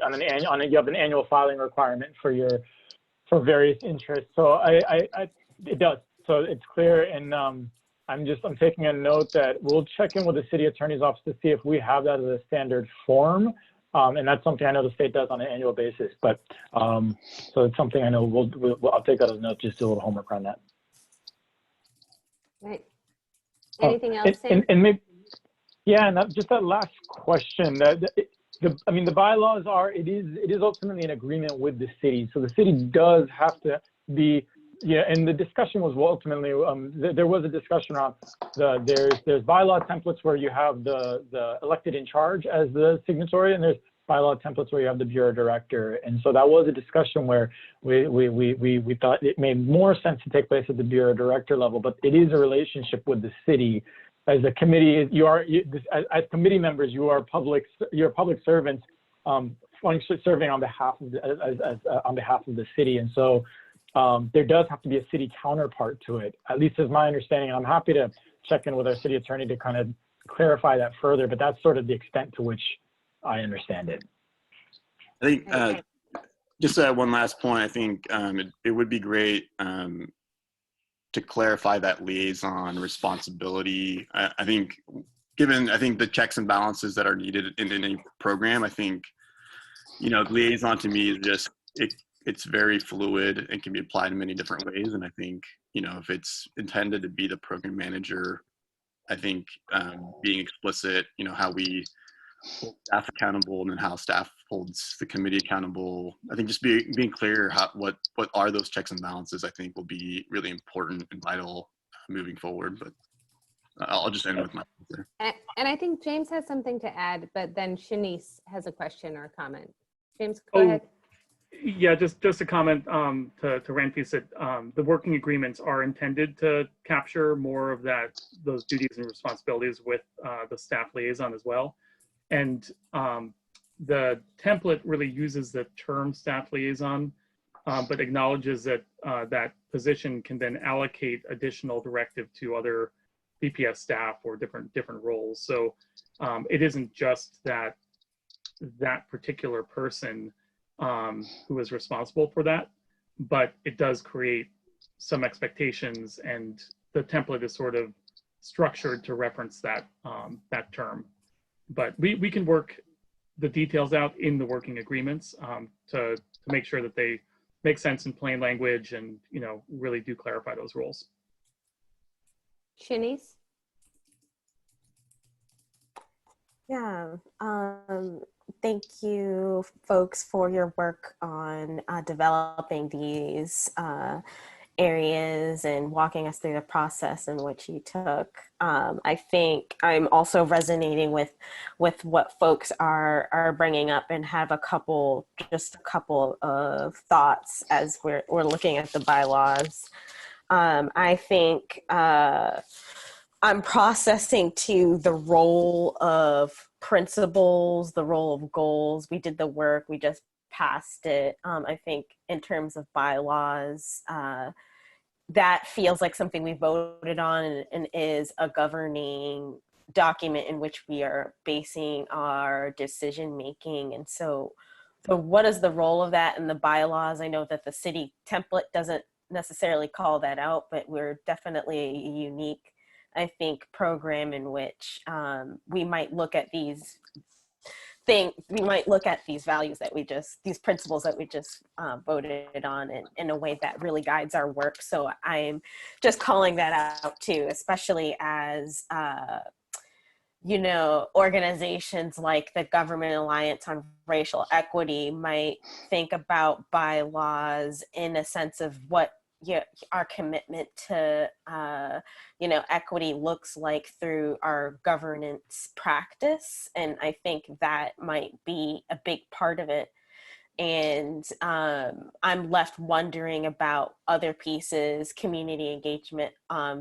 Speaker 3: you have an annual filing requirement for various interests. So it does. So it's clear, and I'm taking a note that we'll check in with the city attorney's office to see if we have that as a standard form. And that's something I know the state does on an annual basis. But so it's something I know I'll take that as a note, just do a little homework on that.
Speaker 17: Right. Anything else, Sam?
Speaker 3: And maybe, yeah, and just that last question. The bylaws are, it is ultimately an agreement with the city. So the city does have to be, and the discussion was ultimately, there was a discussion on there's bylaw templates where you have the elected in charge as the signatory, and there's bylaw templates where you have the bureau director. And so that was a discussion where we thought it made more sense to take place at the bureau director level, but it is a relationship with the city. As a committee, as committee members, you're public servants, functionally serving on behalf of the city. And so there does have to be a city counterpart to it, at least as my understanding. And I'm happy to check in with our city attorney to kind of clarify that further, but that's sort of the extent to which I understand it.
Speaker 11: I think just one last point. I think it would be great to clarify that liaison responsibility. I think given the checks and balances that are needed in any program, I think, liaison to me is just, it's very fluid and can be applied in many different ways. And I think, if it's intended to be the program manager, I think being explicit, how we hold staff accountable and then how staff holds the committee accountable. I think just being clear what are those checks and balances, I think will be really important and vital moving forward. But I'll just end with my answer.
Speaker 17: And I think James has something to add, but then Shanice has a question or a comment. James, go ahead.
Speaker 1: Yeah, just a comment to Ranfis that the working agreements are intended to capture more of those duties and responsibilities with the staff liaison as well. And the template really uses the term staff liaison, but acknowledges that that position can then allocate additional directive to other BPS staff or different roles. So it isn't just that particular person who is responsible for that, but it does create some expectations, and the template is sort of structured to reference that term. But we can work the details out in the working agreements to make sure that they make sense in plain language and really do clarify those roles.
Speaker 17: Shanice?
Speaker 9: Yeah, thank you folks for your work on developing these areas and walking us through the process in which you took. I think I'm also resonating with what folks are bringing up, and have just a couple of thoughts as we're looking at the bylaws. I think I'm processing to the role of principles, the role of goals. We did the work, we just passed it. I think in terms of bylaws, that feels like something we voted on and is a governing document in which we are basing our decision making. And so what is the role of that in the bylaws? I know that the city template doesn't necessarily call that out, but we're definitely a unique, I think, program in which we might look at these values that these principles that we just voted on in a way that really guides our work. So I'm just calling that out too, especially as organizations like the Government Alliance on Racial Equity might think about bylaws in a sense of what our commitment to equity looks like through our governance practice. And I think that might be a big part of it. And I'm left wondering about other pieces. Community engagement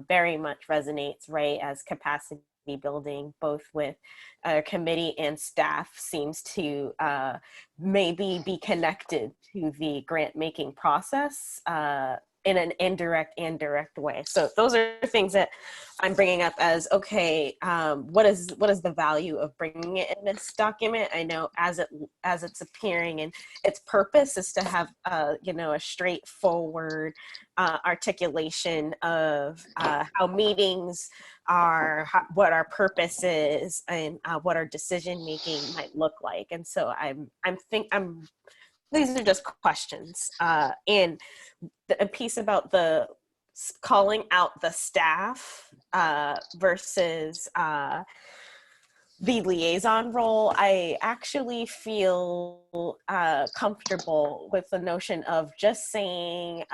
Speaker 9: very much resonates, right, as capacity building, both with committee and staff, seems to maybe be connected to the grant making process in an indirect and direct way. So those are things that I'm bringing up as, okay, what is the value of bringing it in this document? I know as it's appearing, and its purpose is to have a straightforward articulation of how meetings are, what our purpose is, and what our decision making might look like. And so these are just questions. And a piece about the calling out the staff versus the liaison role, I actually feel comfortable with the notion of just saying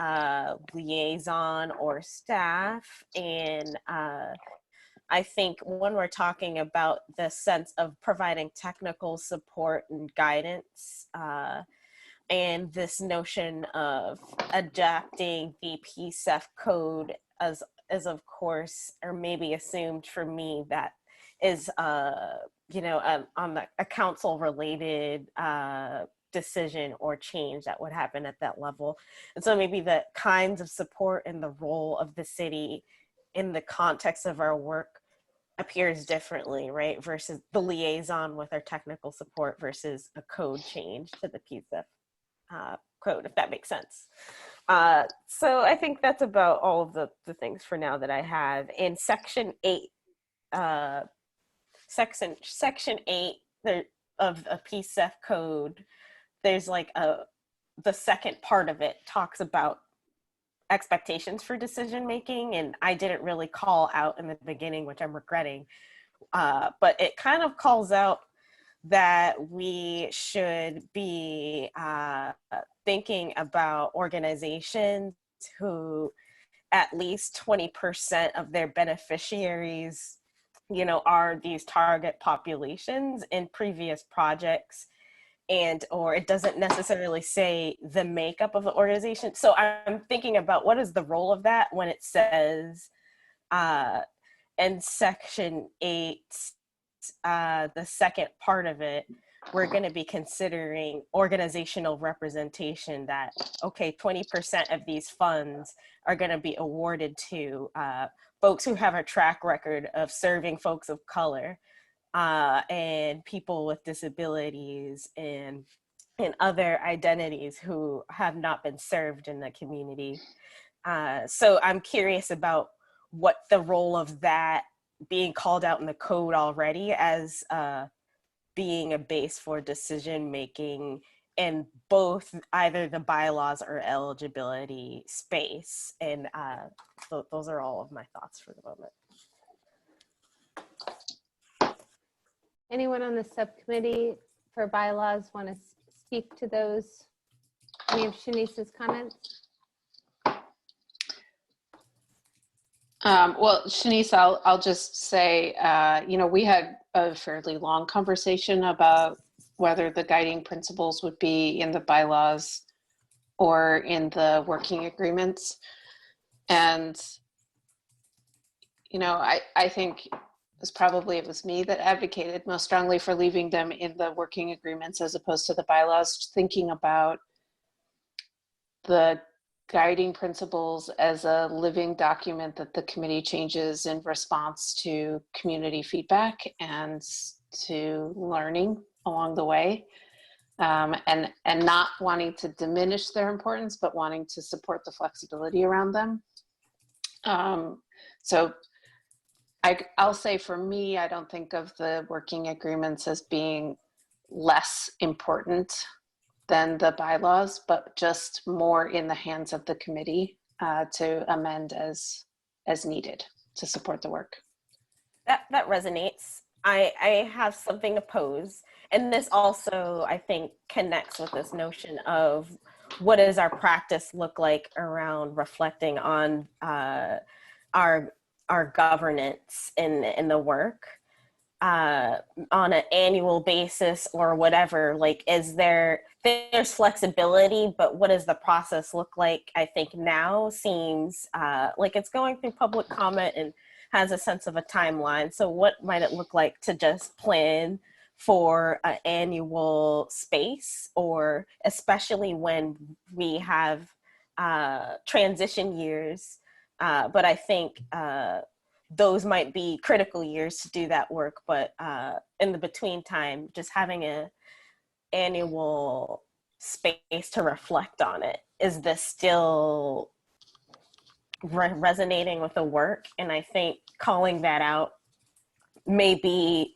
Speaker 9: liaison or staff. And I think when we're talking about the sense of providing technical support and guidance, and this notion of adapting the PCEF code as of course, or maybe assumed for me, that is on a council related decision or change that would happen at that level. And so maybe the kinds of support and the role of the city in the context of our work appears differently, right? Versus the liaison with our technical support versus a code change to the PCEF code, if that makes sense. So I think that's about all of the things for now that I have. In section 8, section 8 of a PCEF code, there's like the second part of it talks about expectations for decision making, and I didn't really call out in the beginning, which I'm regretting, but it kind of calls out that we should be thinking about organizations who at least 20% of their beneficiaries, you know, are these target populations in previous projects, and or it doesn't necessarily say the makeup of the organization. So I'm thinking about what is the role of that when it says in section 8, the second part of it, we're going to be considering organizational representation, that, okay, 20% of these funds are going to be awarded to folks who have a track record of serving folks of color and people with disabilities and other identities who have not been served in the community. So I'm curious about what the role of that being called out in the code already as being a base for decision making in both either the bylaws or eligibility space. And those are all of my thoughts for the moment.
Speaker 17: Anyone on the subcommittee for bylaws want to speak to those? Any of Shanice's comments?
Speaker 10: Well, Shanice, I'll just say, you know, we had a fairly long conversation about whether the guiding principles would be in the bylaws or in the working agreements. And, you know, I think it was me that advocated most strongly for leaving them in the working agreements as opposed to the bylaws, thinking about the guiding principles as a living document that the committee changes in response to community feedback and to learning along the way, and not wanting to diminish their importance, but wanting to support the flexibility around them. So I'll say for me, I don't think of the working agreements as being less important than the bylaws, but just more in the hands of the committee to amend as needed to support the work.
Speaker 9: That resonates. I have something to pose. And this also, I think, connects with this notion of what does our practice look like around reflecting on our governance in the work on an annual basis or whatever. Like, there's flexibility, but what does the process look like? I think now seems like it's going through public comment and has a sense of a timeline. So what might it look like to just plan for an annual space, or especially when we have transition years, but I think those might be critical years to do that work. But in the between time, just having a annual space to reflect on it. Is this still resonating with the work? And I think calling that out maybe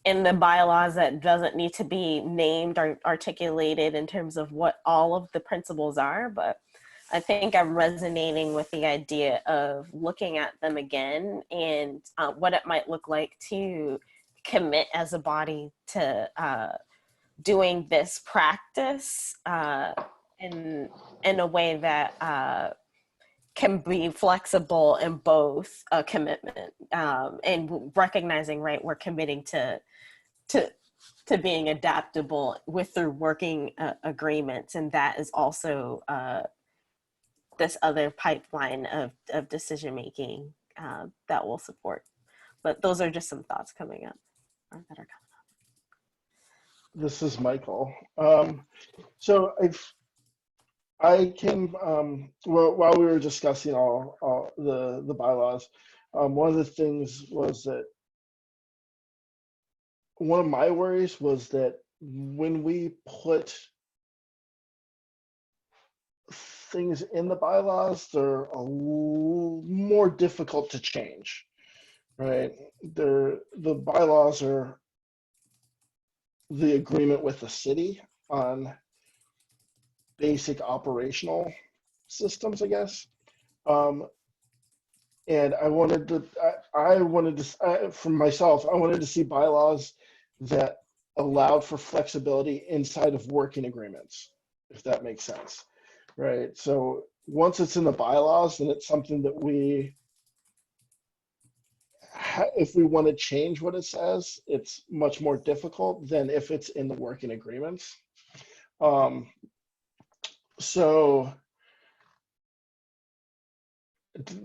Speaker 9: in the bylaws that doesn't need to be named or articulated in terms of what all of the principles are, but I think I'm resonating with the idea of looking at them again and what it might look like to commit as a body to doing this practice in a way that can be flexible in both a commitment and recognizing, right, we're committing to being adaptable with the working agreements, and that is also this other pipeline of decision making that will support. But those are just some thoughts coming up that are coming.
Speaker 6: This is Michael. So I can, well, while we were discussing all the bylaws, one of the things was that one of my worries was that when we put things in the bylaws, they're more difficult to change, right? The bylaws are the agreement with the city on basic operational systems, I guess. And I wanted to, for myself, I wanted to see bylaws that allowed for flexibility inside of working agreements, if that makes sense, right? So once it's in the bylaws, then it's something that if we want to change what it says, it's much more difficult than if it's in the working agreements. So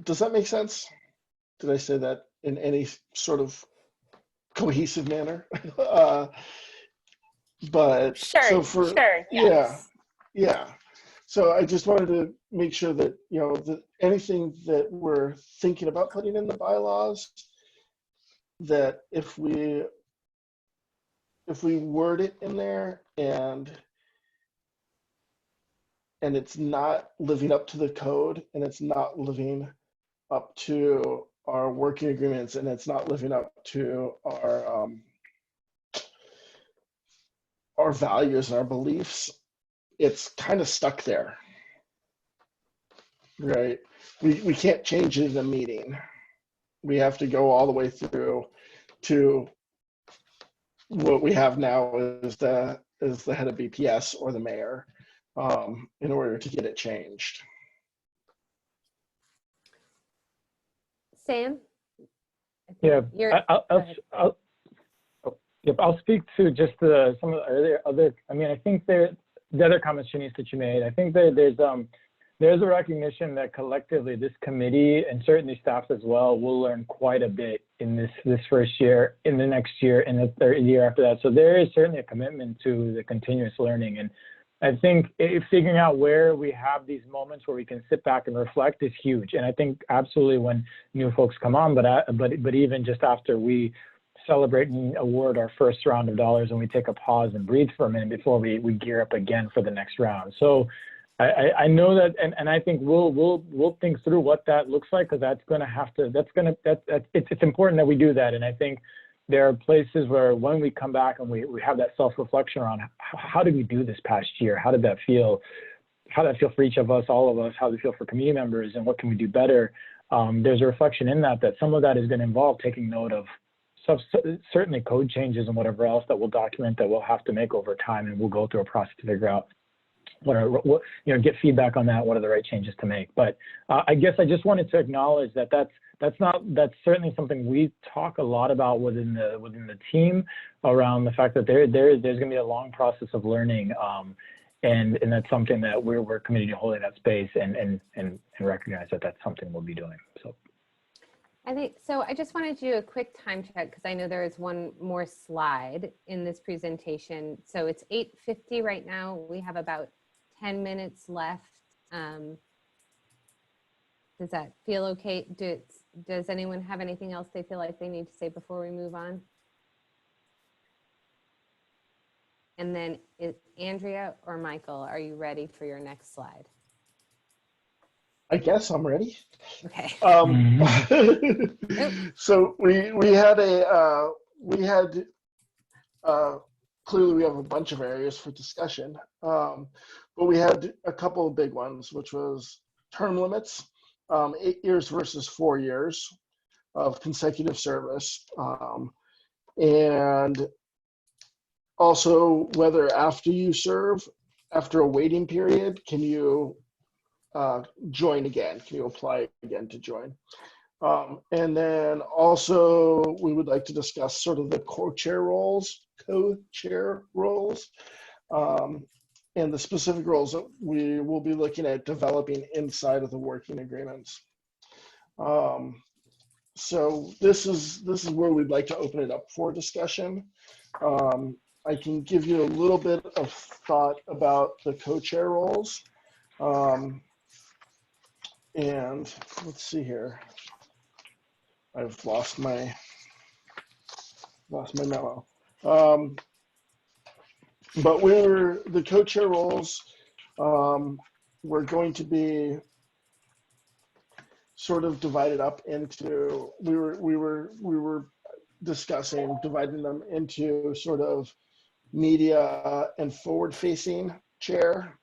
Speaker 6: does that make sense? Did I say that in any sort of cohesive manner? But
Speaker 9: Sure,
Speaker 6: so for,
Speaker 9: sure, yes.
Speaker 6: yeah. So I just wanted to make sure that, you know, that anything that we're thinking about putting in the bylaws, that if we word it in there and it's not living up to the code, and it's not living up to our working agreements, and it's not living up to our values and our beliefs, it's kind of stuck there, right? We can't change it in a meeting. We have to go all the way through to what we have now is the head of BPS or the mayor, in order to get it changed.
Speaker 17: Sam?
Speaker 3: Yeah,
Speaker 17: You're-
Speaker 3: I'll speak to just some of the other. I mean, I think the other comments, Shanice, that you made. I think that there's a recognition that collectively this committee and certainly staff as well will learn quite a bit in this first year, in the next year, and the third year after that. So there is certainly a commitment to the continuous learning. And I think figuring out where we have these moments where we can sit back and reflect is huge. And I think absolutely when new folks come on, but even just after we celebrate and award our first round of dollars, and we take a pause and breathe for a minute before we gear up again for the next round. So I know that, and I think we'll think through what that looks like, because it's important that we do that. And I think there are places where when we come back and we have that self-reflection around how did we do this past year? How did that feel? How did that feel for each of us, all of us? How did it feel for community members, and what can we do better? There's a reflection in that some of that is going to involve taking note of certainly code changes and whatever else that we'll document that we'll have to make over time, and we'll go through a process to figure out what get feedback on that. What are the right changes to make? But I guess I just wanted to acknowledge that's certainly something we talk a lot about within the team, around the fact that there's going to be a long process of learning, and that's something that we're committed to holding that space and recognize that that's something we'll be doing. So.
Speaker 17: I think so. I just wanted to do a quick time check because I know there is one more slide in this presentation. So it's 8:50 right now. We have about 10 minutes left. Does that feel okay? Does anyone have anything else they feel like they need to say before we move on? And then Andrea or Michael, are you ready for your next slide?
Speaker 6: I guess I'm ready.
Speaker 17: Okay.
Speaker 6: So we had clearly we have a bunch of areas for discussion, but we had a couple of big ones, which was term limits, 8 years versus 4 years of consecutive service, and also whether after you serve, after a waiting period, can you join again? Can you apply again to join? And then also we would like to discuss sort of the co-chair roles, and the specific roles that we will be looking at developing inside of the working agreements. So this is where we'd like to open it up for discussion. I can give you a little bit of thought about the co-chair roles. And let's see here. I've lost my memo. But we're the co-chair roles. We're going to be sort of divided up into. We were discussing dividing them into sort of media and forward-facing chair,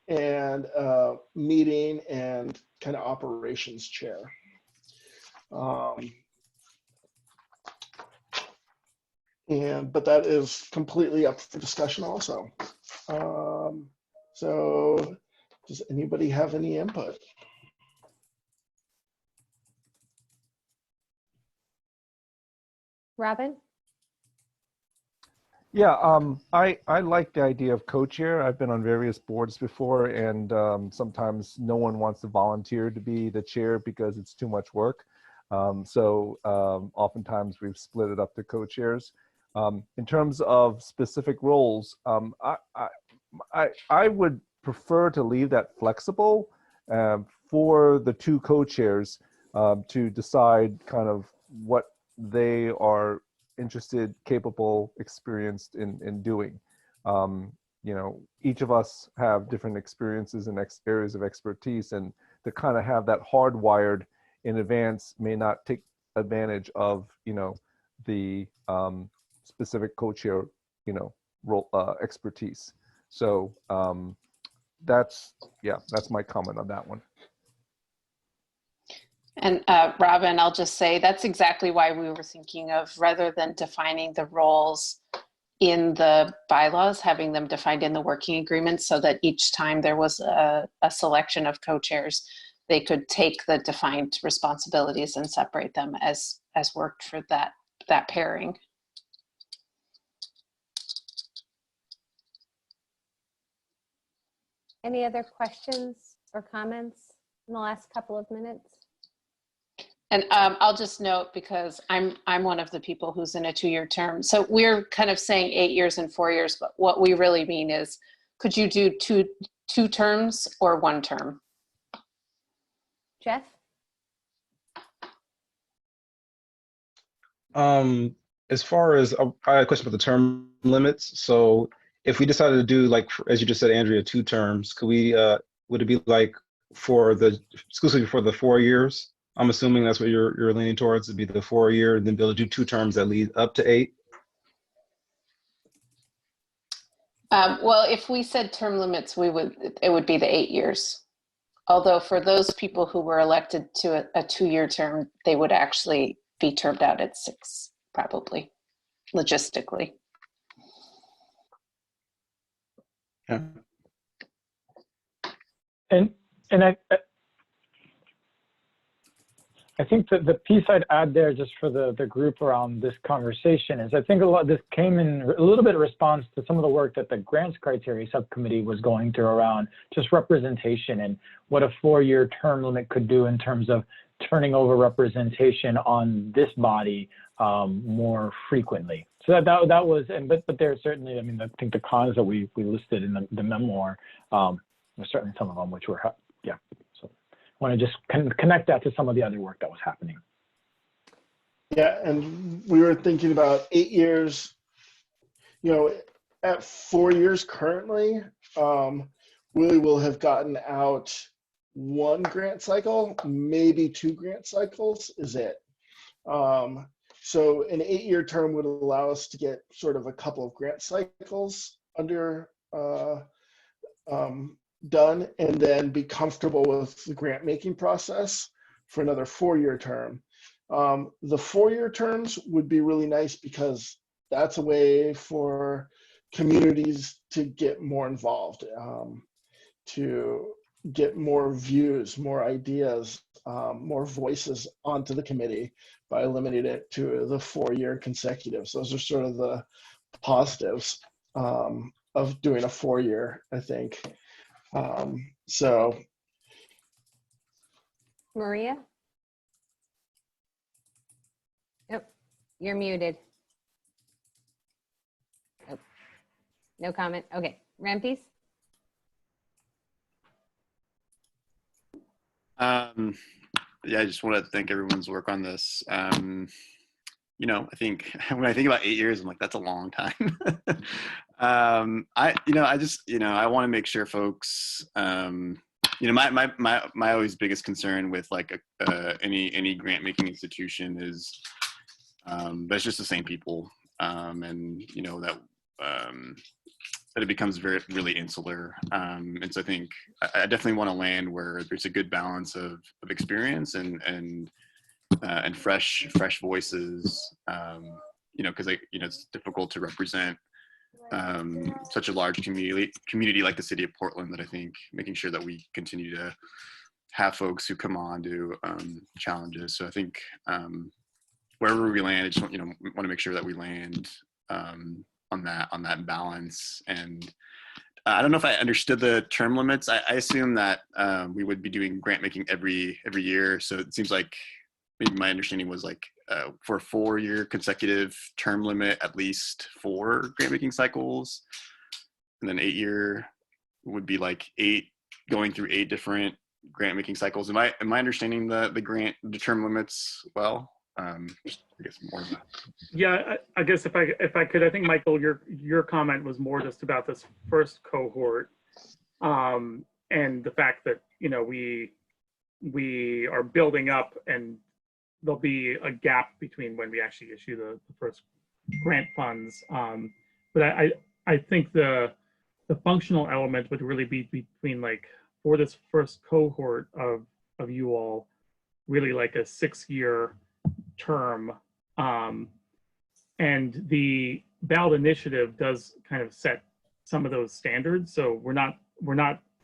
Speaker 6: and meeting and kind of operations chair. But that is completely up for discussion also. So does anybody have any input?
Speaker 17: Robin?
Speaker 5: Yeah, I like the idea of co-chair. I've been on various boards before, and sometimes no one wants to volunteer to be the chair because it's too much work. So oftentimes we've split it up to co-chairs. In terms of specific roles, I would prefer to leave that flexible for the two co-chairs to decide kind of what they are interested, capable, experienced in doing. You know, each of us have different experiences and areas of expertise, and to kind of have that hardwired in advance may not take advantage of, you know, the specific co-chair, you know, role expertise. So that's my comment on that one.
Speaker 10: And Robin, I'll just say that's exactly why we were thinking of, rather than defining the roles in the bylaws, having them defined in the working agreement, so that each time there was a selection of co-chairs, they could take the defined responsibilities and separate them as worked for that pairing.
Speaker 17: Any other questions or comments in the last couple of minutes?
Speaker 10: And I'll just note, because I'm one of the people who's in a 2-year term. So we're kind of saying 8 years and 4 years, but what we really mean is, could you do two terms or 1 term?
Speaker 17: Jeff?
Speaker 7: As far as, I had a question about the term limits. So if we decided to do, like, as you just said, Andrea, 2 terms, could we, would it be like exclusively for the 4 years? I'm assuming that's what you're leaning towards, to be the 4 year, and then be able to do 2 terms that lead up to 8?
Speaker 10: Well, if we said term limits, it would be the 8 years. Although for those people who were elected to a 2-year term, they would actually be termed out at 6, probably, logistically.
Speaker 7: Yeah.
Speaker 3: And I think that the piece I'd add there, just for the group around this conversation, is I think a lot of this came in a little bit of response to some of the work that the grants criteria subcommittee was going through around just representation and what a 4-year term limit could do in terms of turning over representation on this body more frequently. So that was, but there are certainly, I mean, I think the cons that we listed in the memoir, there's certainly some of them which were, yeah. So I want to just connect that to some of the other work that was happening.
Speaker 6: Yeah, and we were thinking about 8 years, you know, at 4 years currently, we will have gotten out 1 grant cycle, maybe 2 grant cycles is it. So an 8-year term would allow us to get sort of a couple of grant cycles under done, and then be comfortable with the grant making process for another 4-year term. The 4-year terms would be really nice because that's a way for communities to get more involved, to get more views, more ideas, more voices onto the committee by limiting it to the 4-year consecutives. Those are sort of the positives of doing a 4-year, I think. So.
Speaker 17: Maria? Nope, you're muted. Nope. No comment. Okay, Rampees?
Speaker 11: Yeah, I just want to thank everyone's work on this. You know, I think when I think about 8 years, I'm like, that's a long time. I want to make sure folks, my always biggest concern with like any grant making institution is that it's just the same people, and you know that it becomes really insular. And so I think I definitely want to land where there's a good balance of experience and fresh voices. Because it's difficult to represent such a large community like the city of Portland, that I think making sure that we continue to have folks who come on to challenges. So I think wherever we land, I just want to make sure that we land on that balance. And I don't know if I understood the term limits. I assume that we would be doing grant making every year. So it seems like maybe my understanding was like for a 4-year consecutive term limit, at least 4 grant making cycles, and then 8-year would be like 8 going through 8 different grant making cycles. Am I understanding the term limits well? Just, I guess more of that.
Speaker 1: Yeah, I guess if I could, I think Michael, your comment was more just about this first cohort, and the fact that we are building up, and there'll be a gap between when we actually issue the first grant funds. But I think the functional element would really be between, like, for this first cohort of you all, really like a 6-year term, and the ballot initiative does kind of set some of those standards. So we're not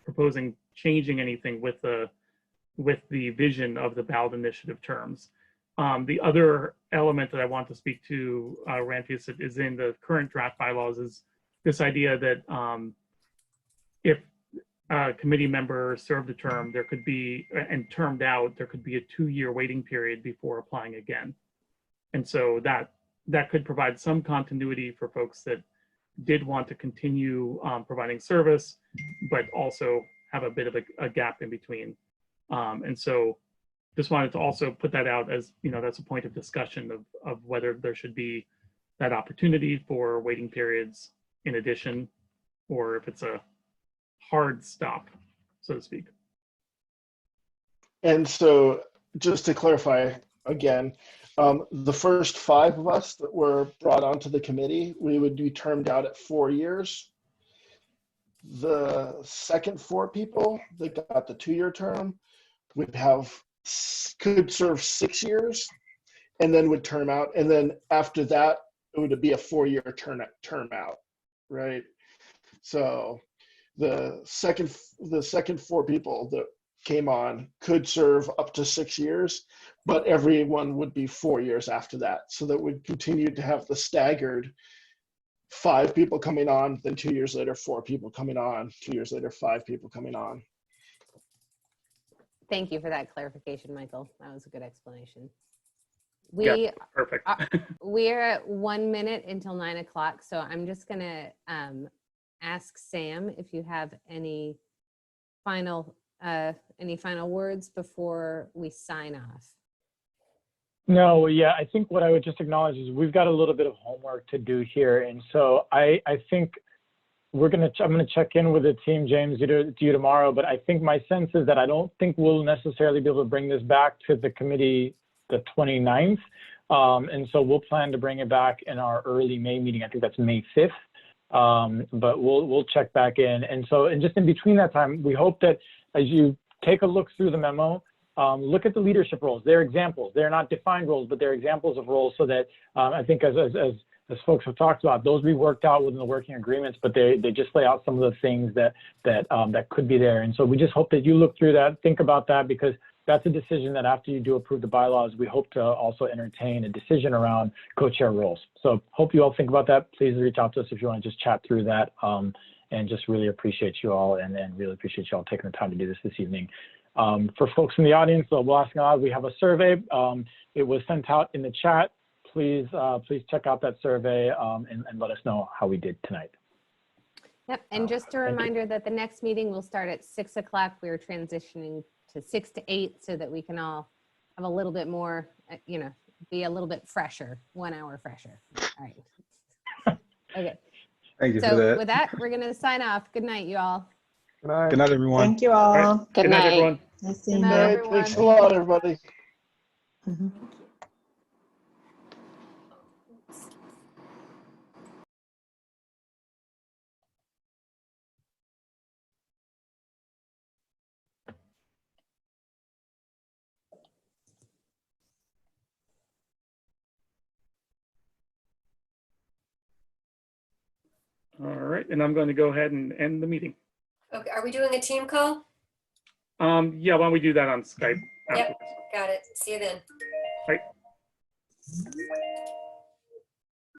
Speaker 1: proposing changing anything with the vision of the ballot initiative terms. The other element that I want to speak to, Ramphis, is in the current draft bylaws, is this idea that if a committee member served a term, there could be, and termed out, there could be a 2-year waiting period before applying again. And so that could provide some continuity for folks that did want to continue providing service, but also have a bit of a gap in between. And so just wanted to also put that out as, that's a point of discussion of whether there should be that opportunity for waiting periods in addition, or if it's a hard stop, so to speak.
Speaker 6: And so just to clarify again, the first 5 of us that were brought onto the committee, we would be termed out at 4 years. The second 4 people that got the 2-year term could serve 6 years and then would term out. And then after that, it would be a 4-year term out, right? So the second 4 people that came on could serve up to 6 years, but everyone would be 4 years after that. So that we'd continue to have the staggered 5 people coming on, then 2 years later, 4 people coming on, 2 years later, 5 people coming on.
Speaker 17: Thank you for that clarification, Michael. That was a good explanation.
Speaker 1: Yeah, perfect.
Speaker 17: We're at 1 minute until 9 o'clock, so I'm just gonna ask Sam if you have any final words before we sign off.
Speaker 3: No, yeah, I think what I would just acknowledge is we've got a little bit of homework to do here. And so I think I'm gonna check in with the team, James, to you tomorrow, but I think my sense is that I don't think we'll necessarily be able to bring this back to the committee the 29th. And so we'll plan to bring it back in our early May meeting. I think that's May 5th. But we'll check back in. And so, and just in between that time, we hope that as you take a look through the memo, look at the leadership roles. They're examples. They're not defined roles, but they're examples of roles, so that I think as folks have talked about, those we worked out within the working agreements, but they just lay out some of the things that could be there. And so we just hope that you look through that, think about that, because that's a decision that after you do approve the bylaws, we hope to also entertain a decision around co-chair roles. So hope you all think about that. Please reach out to us if you want to just chat through that, and just really appreciate you all, and really appreciate you all taking the time to do this evening. For folks in the audience, we'll ask now, we have a survey. It was sent out in the chat. Please check out that survey and let us know how we did tonight.
Speaker 17: Yep, and just a reminder that the next meeting will start at 6 o'clock. We're transitioning to 6 to 8 so that we can all have a little bit more, be a little bit fresher, 1 hour fresher. All right. Okay.
Speaker 7: Thank you for
Speaker 17: So
Speaker 7: that.
Speaker 17: with that, we're going to sign off. Good night, you all.
Speaker 5: Good night.
Speaker 7: Good night, everyone.
Speaker 12: Thank you all.
Speaker 1: All right. Good night, everyone.
Speaker 12: Nice
Speaker 16: Good
Speaker 12: seeing
Speaker 16: night,
Speaker 12: you.
Speaker 6: All right,
Speaker 16: everyone.
Speaker 6: thanks a lot, everybody.
Speaker 12: Mhm.
Speaker 1: All right, and I'm going to go ahead and end the meeting.
Speaker 13: Okay, are we doing a team call?
Speaker 1: Yeah, why don't we do that on Skype
Speaker 13: Yep,
Speaker 1: afterwards?
Speaker 13: got it. See you then.
Speaker 1: Right.